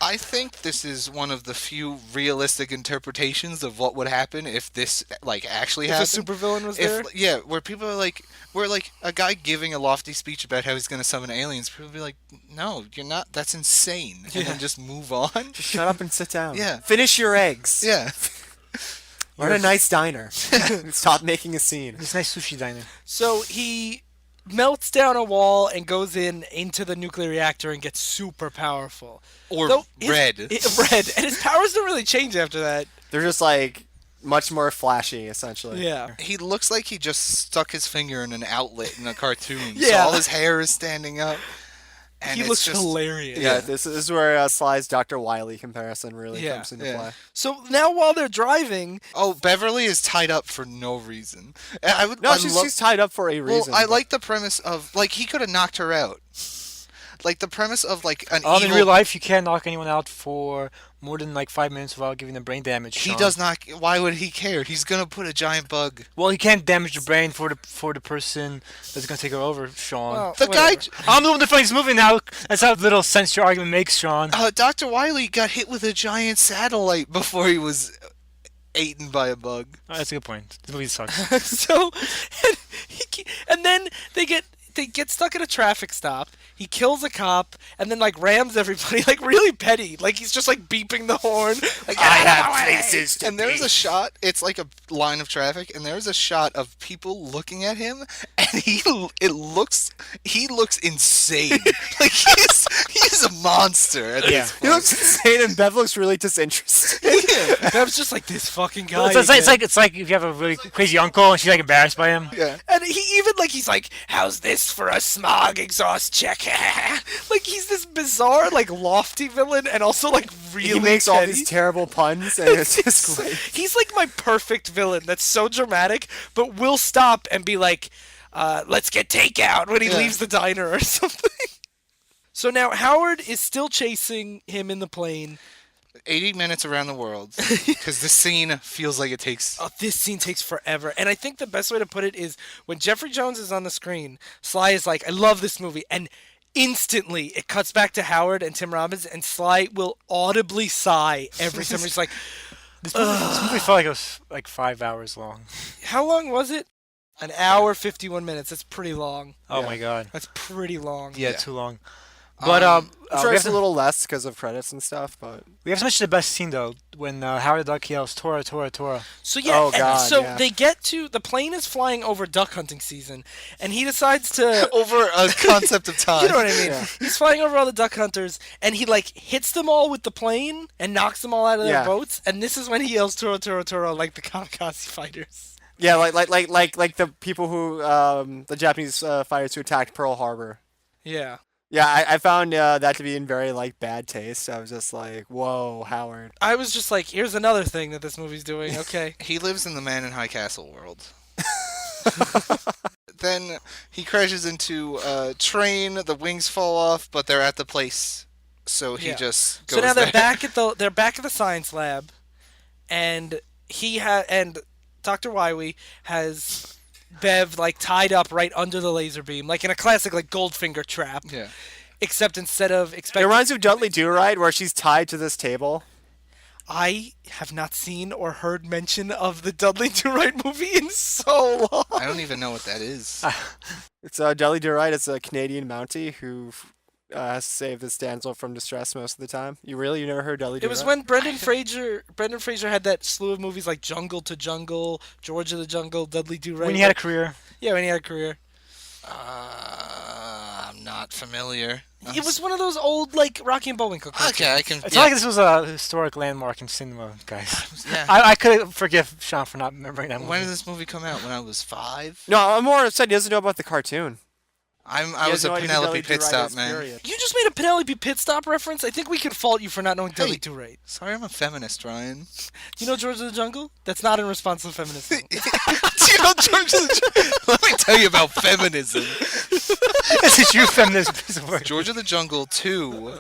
I think this is one of the few realistic interpretations of what would happen if this actually happened. If a supervillain was there? Yeah, where people are where a guy giving a lofty speech about how he's going to summon aliens, people be like, no, you're not, that's insane. And then just move on. Just shut up and sit down. Yeah. Finish your eggs. Yeah. We're in a nice diner. Stop making a scene. It's a nice sushi diner. So he melts down a wall and goes into the nuclear reactor and gets super powerful. Or red. Red. And his powers don't really change after that. They're just much more flashy, essentially. Yeah. He looks like he just stuck his finger in an outlet in a cartoon. Yeah. So all his hair is standing up. And he looks hilarious. Yeah, this is where Sly's Dr. Wily comparison really comes into play. So now while they're driving... Oh, Beverly is tied up for no reason. She's tied up for a reason. Well, I like the premise of, he could have knocked her out. The premise of, an in evil... real life, you can't knock anyone out for more than 5 minutes without giving them brain damage. He Sean. does not... Why would he care? He's gonna put a giant bug. Well, he can't damage the brain for the person that's gonna take her over, Sean. Well, the guy... I'm the one that finds this movie now. That's how little sense your argument makes, Sean. Dr. Wily got hit with a giant satellite before he was eaten by a bug. Oh, that's a good point. This movie sucks. So, and then they get stuck at a traffic stop. He kills a cop and then rams everybody, really petty. He's just beeping the horn. I have places to And there's a shot. It's a line of traffic, and there's a shot of people looking at him, and he looks insane. He's a monster. At this He looks insane, and Bev looks really disinterested. Yeah. Bev's just this fucking guy. It's like if you have a really crazy uncle and she's embarrassed by him. Yeah. And he even he's like, how's this for a smog exhaust check? He's this bizarre, lofty villain, and also really He makes petty. all these terrible puns, and it's just great. He's my perfect villain that's so dramatic, but will stop and be like, let's get takeout when he leaves the diner or something. So now Howard is still chasing him in the plane. 80 minutes around the world, because this scene feels like it takes... Oh, this scene takes forever. And I think the best way to put it is when Jeffrey Jones is on the screen, Sly is like, I love this movie. And instantly it cuts back to Howard and Tim Robbins, and Sly will audibly sigh every time. He's like, This movie felt like it was 5 hours long. how long was it? An hour, 51 minutes. That's pretty long. Oh my god. That's pretty long. Yeah, too long. But I'm sure we it's have a little less because of credits and stuff, but... We have to mention the best scene though, when Howard the Duck yells Tora, Tora, Tora. So yeah, Oh, God, yeah. they get to the plane is flying over duck hunting season, and he decides to Over a concept of time. you know what I mean? Yeah. He's flying over all the duck hunters, and he hits them all with the plane and knocks them all out of their Yeah. boats. And this is when he yells Tora, Tora, Tora like the kamikaze fighters. Yeah, like the people who, the Japanese fighters who attacked Pearl Harbor. Yeah. Yeah, I found that to be in very bad taste. I was just like, "Whoa, Howard!" I was just like, here's another thing that this movie's doing. Okay. He lives in the Man in High Castle world. Then he crashes into a train, the wings fall off, but they're at the place so he Yeah. just goes So now they're there. back at the science lab, and and Dr. Wiley has Bev like tied up right under the laser beam, like in a classic like Goldfinger trap. Yeah. Except instead of It expecting, reminds me of Dudley Do Right, where she's tied to this table. I have not seen or heard mention of the Dudley Do Right movie in so long. I don't even know what that is. It's Dudley Do Right. It's a Canadian Mountie who has to save this damsel from distress most of the time. You never heard Dudley Do It was Right? when Brendan Fraser had that slew of movies like Jungle to Jungle, George of the Jungle, Dudley Do Right. When he had a career. Yeah, when he had a career. I'm not familiar. It was one of those old like Rocky and Bullwinkle cartoons. Okay, I can. It's Yeah, not like this was a historic landmark in cinema, guys. yeah. I could forgive Sean for not remembering that movie. When did this movie come out? When I was 5? No, I'm more upset he doesn't know about the cartoon. I He was has a no idea who Dudley Penelope Do Right Pitstop is, man. period. You just made a Penelope Pitstop reference. I think we can fault you for not knowing Dudley Do Right. Sorry, I'm a feminist, Ryan. You know George of the Jungle? That's not in response to feminism. Do you know George of the Jungle? Let me tell you about feminism. This is you feminist piece of work. George of the Jungle 2,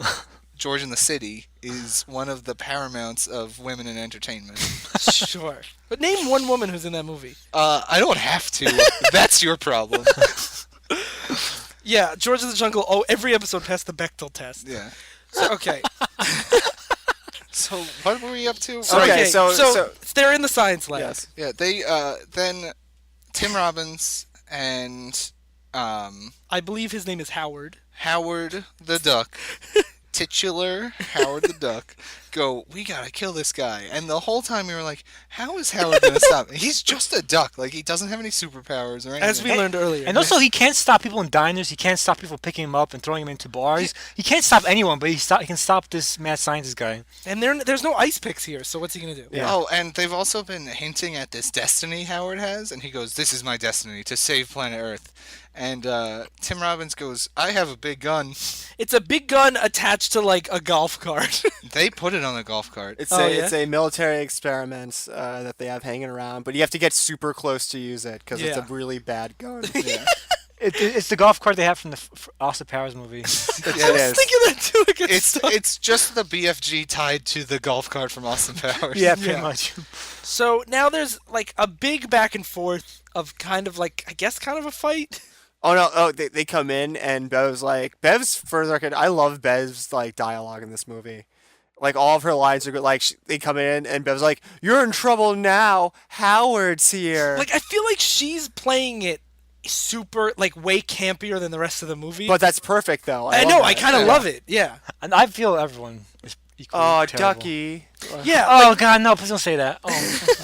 George in the City, is one of the paramounts of women in entertainment. Sure. But name one woman who's in that movie. I don't have to. That's your problem. Yeah, George of the Jungle. Oh, every episode passed the Bechdel test. Yeah. So, okay. So what were we up to? Okay, so- they're in the science lab. Yes. Yeah, they then Tim Robbins and I believe his name is Howard. Howard the Duck, titular Howard the Duck, go, we gotta kill this guy. And the whole time we were like, how is Howard gonna stop him? He's just a duck. Like, he doesn't have any superpowers or anything. As we learned earlier. And also, he can't stop people in diners. He can't stop people picking him up and throwing him into bars. He can't stop anyone, but he can stop this mad scientist guy. And there's no ice picks here, so what's he going to do? Yeah. Oh, and they've also been hinting at this destiny Howard has, and he goes, this is my destiny, to save planet Earth. And Tim Robbins goes, I have a big gun. It's a big gun attached to, like, a golf cart. They put it on a golf cart. It's Oh, it's a military experiment that they have hanging around, but you have to get super close to use it because it's a Yeah. really bad gun. Yeah. It's the golf cart they have from the Austin Powers movie. It I was is. thinking that, too. It gets stuck. It's just the BFG tied to the golf cart from Austin Powers. Yeah, pretty Yeah. much. So now there's, like, a big back and forth of kind of, like, I guess kind of a fight. Oh no! Oh, they come in and Bev's for the record. I love Bev's like dialogue in this movie. Like all of her lines are good. Like they come in and Bev's like, "You're in trouble now. Howard's here." Like, I feel like she's playing it super, like, way campier than the rest of the movie. but that's perfect though. I love know, that. I kind of Yeah. love it. Yeah. And I feel everyone is equally Oh, terrible. Ducky. Yeah. Oh God, no! Please don't say that. Oh,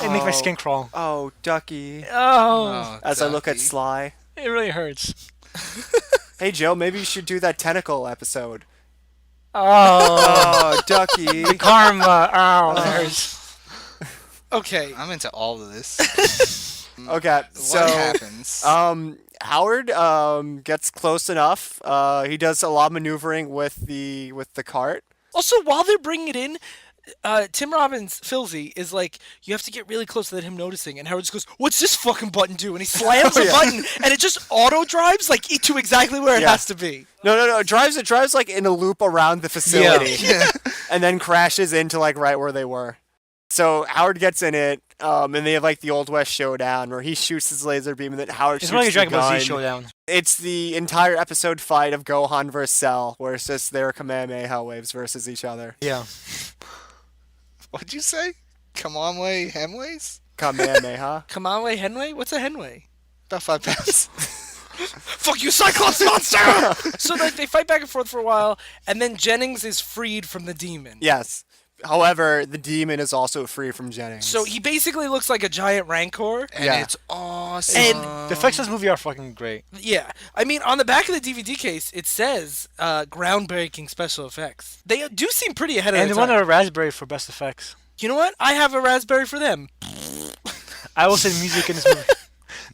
it makes my skin crawl. Oh, Ducky. Oh, As I look at Ducky. Sly. it really hurts. Hey Joe, maybe you should do that tentacle episode. Oh, Oh, Ducky. karma. Oh, it hurts. Okay. I'm into all of this. Okay, so What happens? Howard gets close enough. He does a lot of maneuvering with the cart. Also, while they're bringing it in, Tim Robbins, Filzy, is like, you have to get really close without him noticing. And Howard just goes, what's this fucking button do? And he slams the button, and it just auto-drives, like, to exactly where it Yeah. has to be. No. It drives like in a loop around the facility, and then crashes into like right where they were. So Howard gets in it, and they have like the Old West showdown where he shoots his laser beam, and then Howard It's shoots more like a the Dragon Ball gun. Z showdown. It's the entire episode fight of Gohan versus Cell, where it's just their Kamehameha waves versus each other. Yeah. What'd you say? Come on, way, Hemways? Kamehameha. Kamanway Henway? What's a Henway? About 5 pounds. Fuck you, Cyclops monster! So like, they fight back and forth for a while, and then Jennings is freed from the demon. Yes. However, the demon is also free from Jennings. So he basically looks like a giant rancor. And Yeah. it's awesome. And The effects of this movie are fucking great. Yeah, I mean, on the back of the DVD case, it says groundbreaking special effects. They do seem pretty ahead of And their they won time. a Raspberry for best effects. You know what? I have a Raspberry for them. I will say the music in this movie.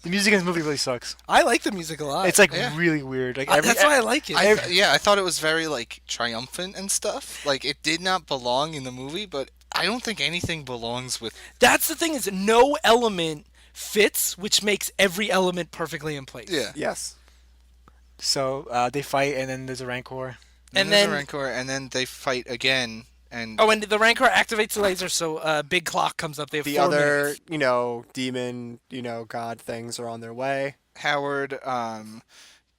The music in this movie really sucks. I like the music a lot. It's like Yeah. really weird. Like that's why I like it. I thought it was very, like, triumphant and stuff. Like, it did not belong in the movie, but I don't think anything belongs with... That's the thing, is no element fits, which makes every element perfectly in place. Yeah. yes. So they fight, and then there's a Rancor. Then And there's then a Rancor, and then they fight again. And and the Rancor activates the laser, so a big clock comes up. They have The 4 other, minutes. demon, god things are on their way. Howard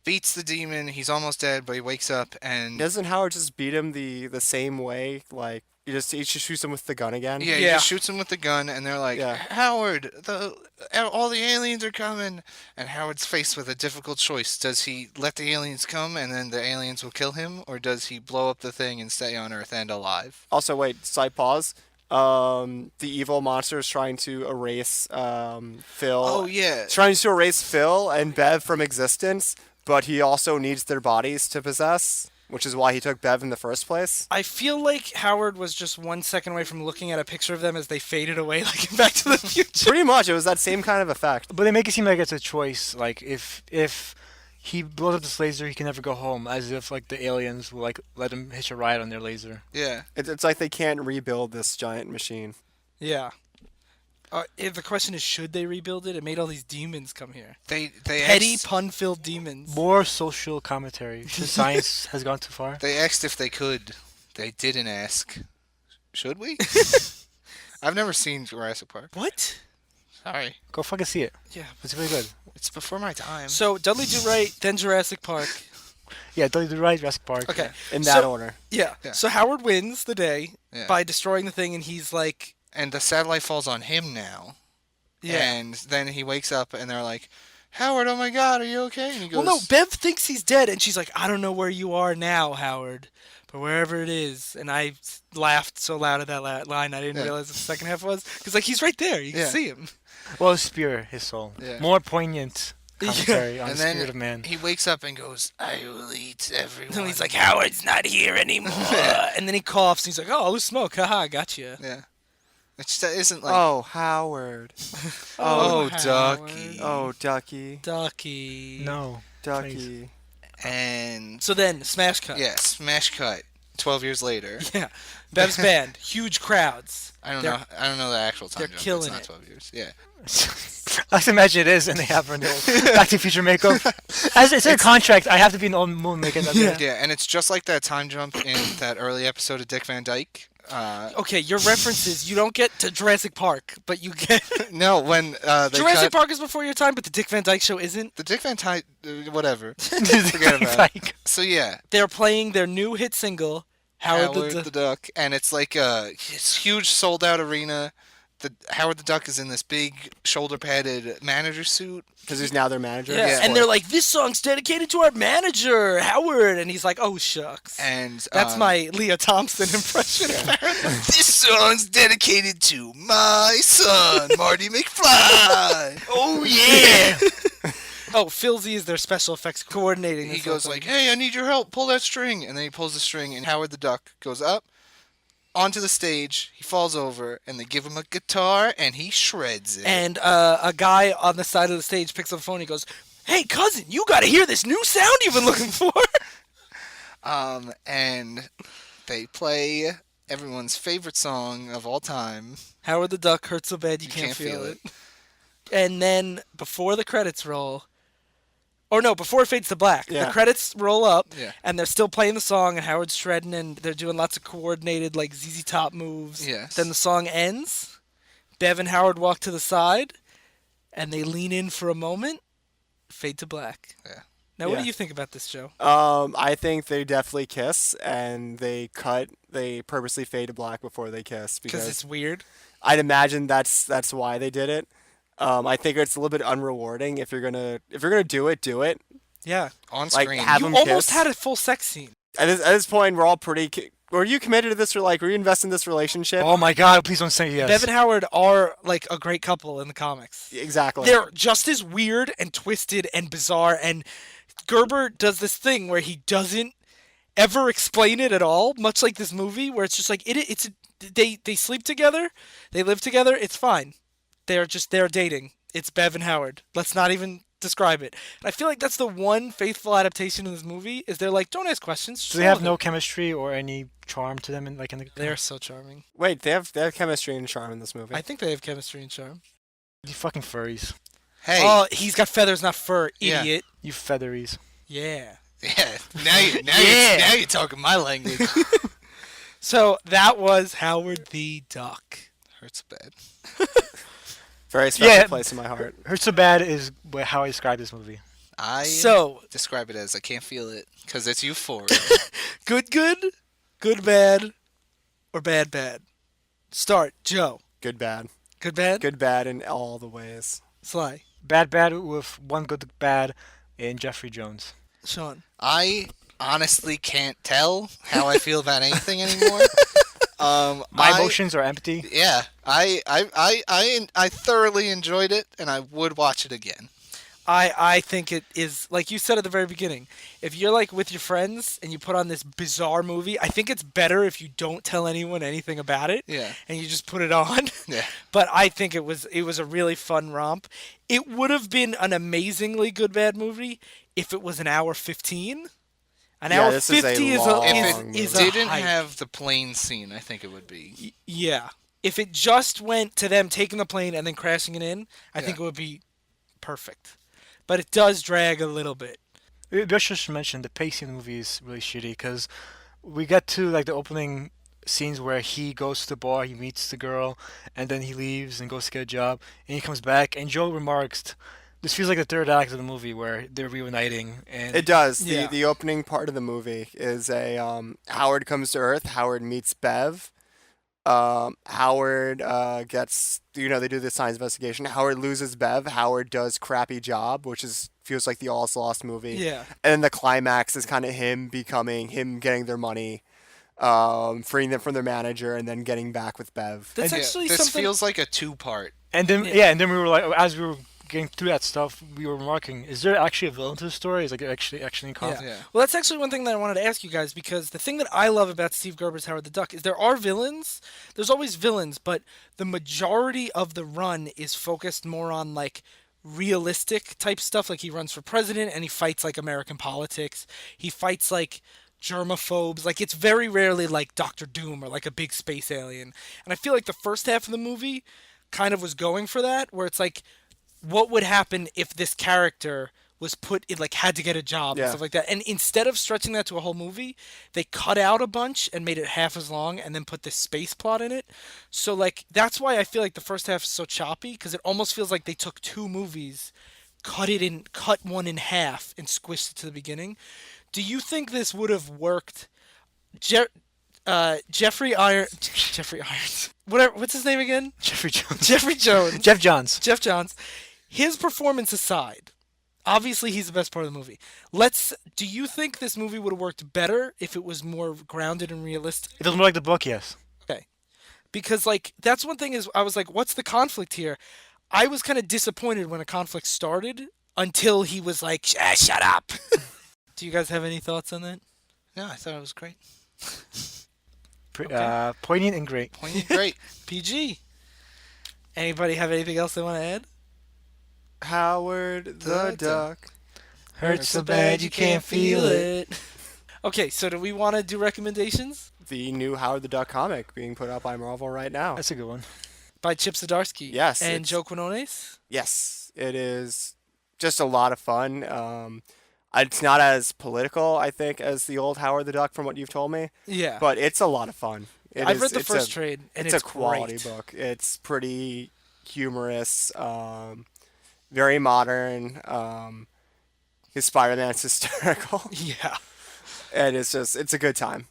beats the demon. He's almost dead, but he wakes up and Doesn't Howard just beat him the same way? Like he just shoots him with the gun again. yeah, he Yeah. just shoots him with the gun, and they're like, Yeah. Howard, all the aliens are coming. And Howard's faced with a difficult choice. Does he let the aliens come and then the aliens will kill him, or does he blow up the thing and stay on Earth and alive? Also, wait, side pause. The evil monster is trying to erase Phil. Oh yeah, Trying to erase Phil and Bev from existence, but he also needs their bodies to possess, which is why he took Bev in the first place. I feel like Howard was just 1 second away from looking at a picture of them as they faded away, like in Back to the Future. Pretty much, it was that same kind of effect. But they make it seem like it's a choice. Like if he blows up this laser, he can never go home. As if like the aliens will like let him hitch a ride on their laser. yeah. It's like they can't rebuild this giant machine. Yeah. If the question is, should they rebuild it? It made all these demons come here. They Petty, asked, pun-filled demons. More social commentary. The science has gone too far. they asked if they could. They didn't ask. Should we? I've never seen Jurassic Park. What? Sorry, Go fucking see it. Yeah. It's really good. it's before my time. So, Dudley Do Right, then Jurassic Park. Yeah, Dudley Do Right, Jurassic Park. Okay. In that So- order. Yeah. Yeah. So Howard wins the day Yeah. by destroying the thing, and he's like, And the satellite falls on him now. yeah. And then he wakes up, and they're like, Howard, oh my God, are you okay? And he goes, Well, no, Bev thinks he's dead, and she's like, I don't know where you are now, Howard, but wherever it is. And I laughed so loud at that line, I didn't Yeah. realize what the second half was. Because, like, he's right there. You Yeah. can see him. Well, his spirit, his soul. Yeah. More poignant commentary on And the then spirit of man. he wakes up and goes, I will eat everyone. And he's like, Howard's not here anymore. And then he coughs, and he's like, oh, loose smoke. Haha, gotcha. Yeah. Which isn't like, Oh, Howard. oh, Howard. Ducky. Oh, Ducky. Ducky. No. Ducky. And, So then, smash cut. yeah, smash cut. 12 years later. Yeah. Bev's band. Huge crowds. I don't They're- know. I don't know the actual time they're jump. killing It's not it. 12 years. Yeah. I like to imagine it is, and they have her in the old Back to the Future makeup. As it's in a contract, I have to be in the old moon makeup. Yeah, and it's just like that time jump in that early episode of Dick Van Dyke. Okay, your references, you don't get to Jurassic Park, but you get... No, when they Jurassic cut Park is before your time, but the Dick Van Dyke Show isn't. the Dick Van Dyke, whatever. Forget about it. Like, So yeah, They're playing their new hit single, Howard, Howard the Duck, and it's like this huge sold out arena. The Howard the Duck is in this big shoulder padded manager suit. Because he's now their manager. Yeah, Yeah. and they're like, this song's dedicated to our manager, Howard. And he's like, oh, shucks. And That's my Leah Thompson impression, apparently. This song's dedicated to my son, Marty McFly. Oh yeah. Oh, Phil Z is their special effects coordinating. He this whole goes thing. like, "Hey, I need your help. Pull that string." And then he pulls the string, and Howard the Duck goes up onto the stage. He falls over, and they give him a guitar, and he shreds it. And a guy on the side of the stage picks up the phone. He goes, hey, cousin, you got to hear this new sound you've been looking for. And they play everyone's favorite song of all time. Howard the Duck hurts so bad you can't feel it. And then before the credits roll, or no, before it fades to black, Yeah. the credits roll up, Yeah. and they're still playing the song, and Howard's shredding, and they're doing lots of coordinated, like, ZZ Top moves. Yes. Then the song ends. Bev and Howard walk to the side, and they lean in for a moment, fade to black. Yeah. Now, what Yeah. do you think about this, Joe? I think they definitely kiss, and they purposely fade to black before they kiss Because because it's weird. I'd imagine that's why they did it. I think it's a little bit unrewarding. If you're gonna do it. Yeah. On Like, screen. have You them almost kiss. had a full sex scene. At this point, we're all pretty. Were you committed to this, or like, were you invested in this relationship? oh my God! Please don't say yes. Bev and Howard are, like, a great couple in the comics. Exactly. They're just as weird and twisted and bizarre, and Gerber does this thing where he doesn't ever explain it at all, much like this movie, where it's just like they sleep together, they live together, it's fine. They're dating. It's Bev and Howard. Let's not even describe it. And I feel like that's the one faithful adaptation in this movie is they're like, don't ask questions. Do just they have love no it. chemistry or any charm to them? In the They're so charming. Wait, they have chemistry and charm in this movie. I think they have chemistry and charm. You fucking furries. Hey, Oh, he's got feathers, not fur, Yeah. idiot. You featheries. Yeah. Yeah. Now you're talking my language. So that was Howard the Duck. Hurts bad. Very special Yeah. place in my heart. Hurts So Bad is how I describe this movie. I So describe it as I can't feel it because it's euphoria. good, bad, or bad. Start, Joe. Good, bad. Good, Bad in all the ways. Sly, Bad with one good bad in Jeffrey Jones. Sean. I honestly can't tell how I feel about anything anymore. My emotions are empty. Yeah, I thoroughly enjoyed it, and I would watch it again. I think it is, like you said at the very beginning, if you're like with your friends and you put on this bizarre movie, I think it's better if you don't tell anyone anything about it. Yeah. And you just put it on. Yeah. But I think it was a really fun romp. It would have been an amazingly good bad movie if it was an hour 15. An Yeah, hour this is a 50 long If movie. is a didn't hike. have the plane scene, I think it would be. Yeah. If it just went to them taking the plane and then crashing it in, I think it would be perfect. But it does drag a little bit. Just mentioned the pacing of the movie is really shitty because we get to like the opening scenes where he goes to the bar, he meets the girl, and then he leaves and goes to get a job, and he comes back, and Joe remarks, "This feels like the third act of the movie where they're reuniting." And It does. Yeah. The opening part of the movie is a Howard comes to Earth. Howard meets Bev. Howard gets, they do the science investigation. Howard loses Bev. Howard does crappy job, which feels like the All's Lost movie. Yeah. And then the climax is kind of him getting their money, freeing them from their manager, and then getting back with Bev. That's Yeah, actually this something. feels like a two-part. and then Yeah. and then we were like, as we were getting through that stuff, we were remarking, is there actually a villain to the story? Is like actually in conflict? Yeah. Well, that's actually one thing that I wanted to ask you guys, because the thing that I love about Steve Gerber's Howard the Duck is there are villains. There's always villains, but the majority of the run is focused more on like realistic type stuff. Like he runs for president and he fights like American politics. He fights like germaphobes. Like it's very rarely like Doctor Doom or like a big space alien. And I feel like the first half of the movie kind of was going for that, where it's like, what would happen if this character was put in, like, had to get a job and Yeah. stuff like that. And instead of stretching that to a whole movie, they cut out a bunch and made it half as long and then put this space plot in it. So, like, that's why I feel like the first half is so choppy, because it almost feels like they took two movies, cut one in half and squished it to the beginning. Do you think this would have worked? Jeffrey Irons. What's his name again? Jeffrey Jones. Jeffrey Jones. Jeff Johns. Jeff Johns. His performance aside, obviously he's the best part of the movie. Do you think this movie would have worked better if it was more grounded and realistic? It doesn't look like the book, yes. Okay. Because, like, that's one thing is, I was like, what's the conflict here? I was kind of disappointed when a conflict started until he was like, shut up. Do you guys have any thoughts on that? No, I thought it was great. Poignant and great. Poignant, great. PG. Anybody have anything else they want to add? Howard the Duck. Hurts so bad you can't feel it. Okay, so do we want to do recommendations? The new Howard the Duck comic being put out by Marvel right now. That's a good one. By Chip Zdarsky. Yes, And it's- Joe Quinones? Yes, it is just a lot of fun. It's not as political, I think, as the old Howard the Duck from what you've told me, Yeah. but it's a lot of fun. I've read the first trade, and it's a quality great. book. It's pretty humorous, very modern. His Spider-Man's hysterical, Yeah. and it's a good time.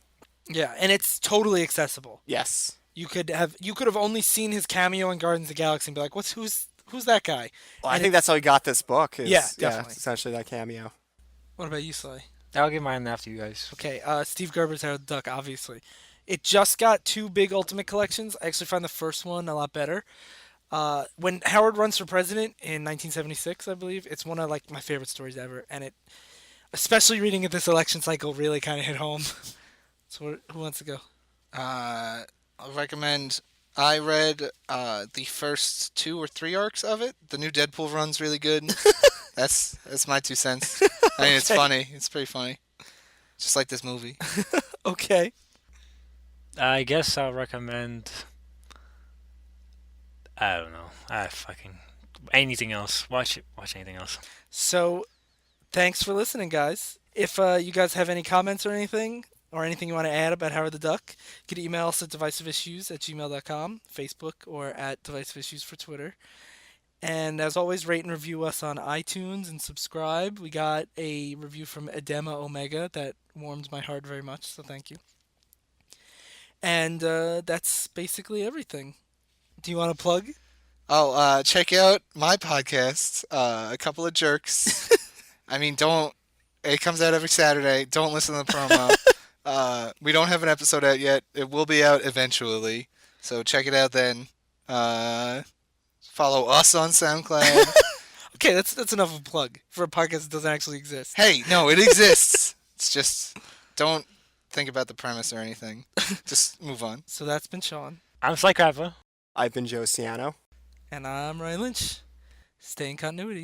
Yeah, and it's totally accessible. Yes. You could have only seen his cameo in Guardians of the Galaxy and be like, who's that guy? Well, I And think that's how he got this book. Yeah, definitely. Essentially that cameo. What about you, Sly? I'll give mine after you guys. Okay, Steve Gerber's Howard the Duck, obviously. It just got two big Ultimate collections. I actually find the first one a lot better. When Howard runs for president in 1976, I believe, it's one of like my favorite stories ever, and it, especially reading it this election cycle, really kind of hit home. So who wants to go? I'll recommend. I read the first 2 or 3 arcs of it. The new Deadpool run's really good. That's my 2 cents. I mean, it's funny. It's pretty funny. Just like this movie. Okay. I guess I'll recommend. I don't know. Anything else. Watch anything else. So, thanks for listening, guys. If you guys have any comments or anything you want to add about Howard the Duck, you can email us at divisiveissues@gmail.com, Facebook, or at Divisive Issues for Twitter. And as always, rate and review us on iTunes and subscribe. We got a review from Edema Omega that warms my heart very much, so thank you. And that's basically everything. Do you want to plug? Oh, check out my podcast, A Couple of Jerks. I mean, don't. It comes out every Saturday. Don't listen to the promo. We don't have an episode out yet. It will be out eventually. So check it out then. Follow us on SoundCloud. Okay, that's enough of a plug for a podcast that doesn't actually exist. Hey, no, it exists. It's just don't think about the premise or anything. Just move on. So that's been Sean. I'm Sly Crapper. I've been Joe Ciano. And I'm Ryan Lynch. Stay in continuity.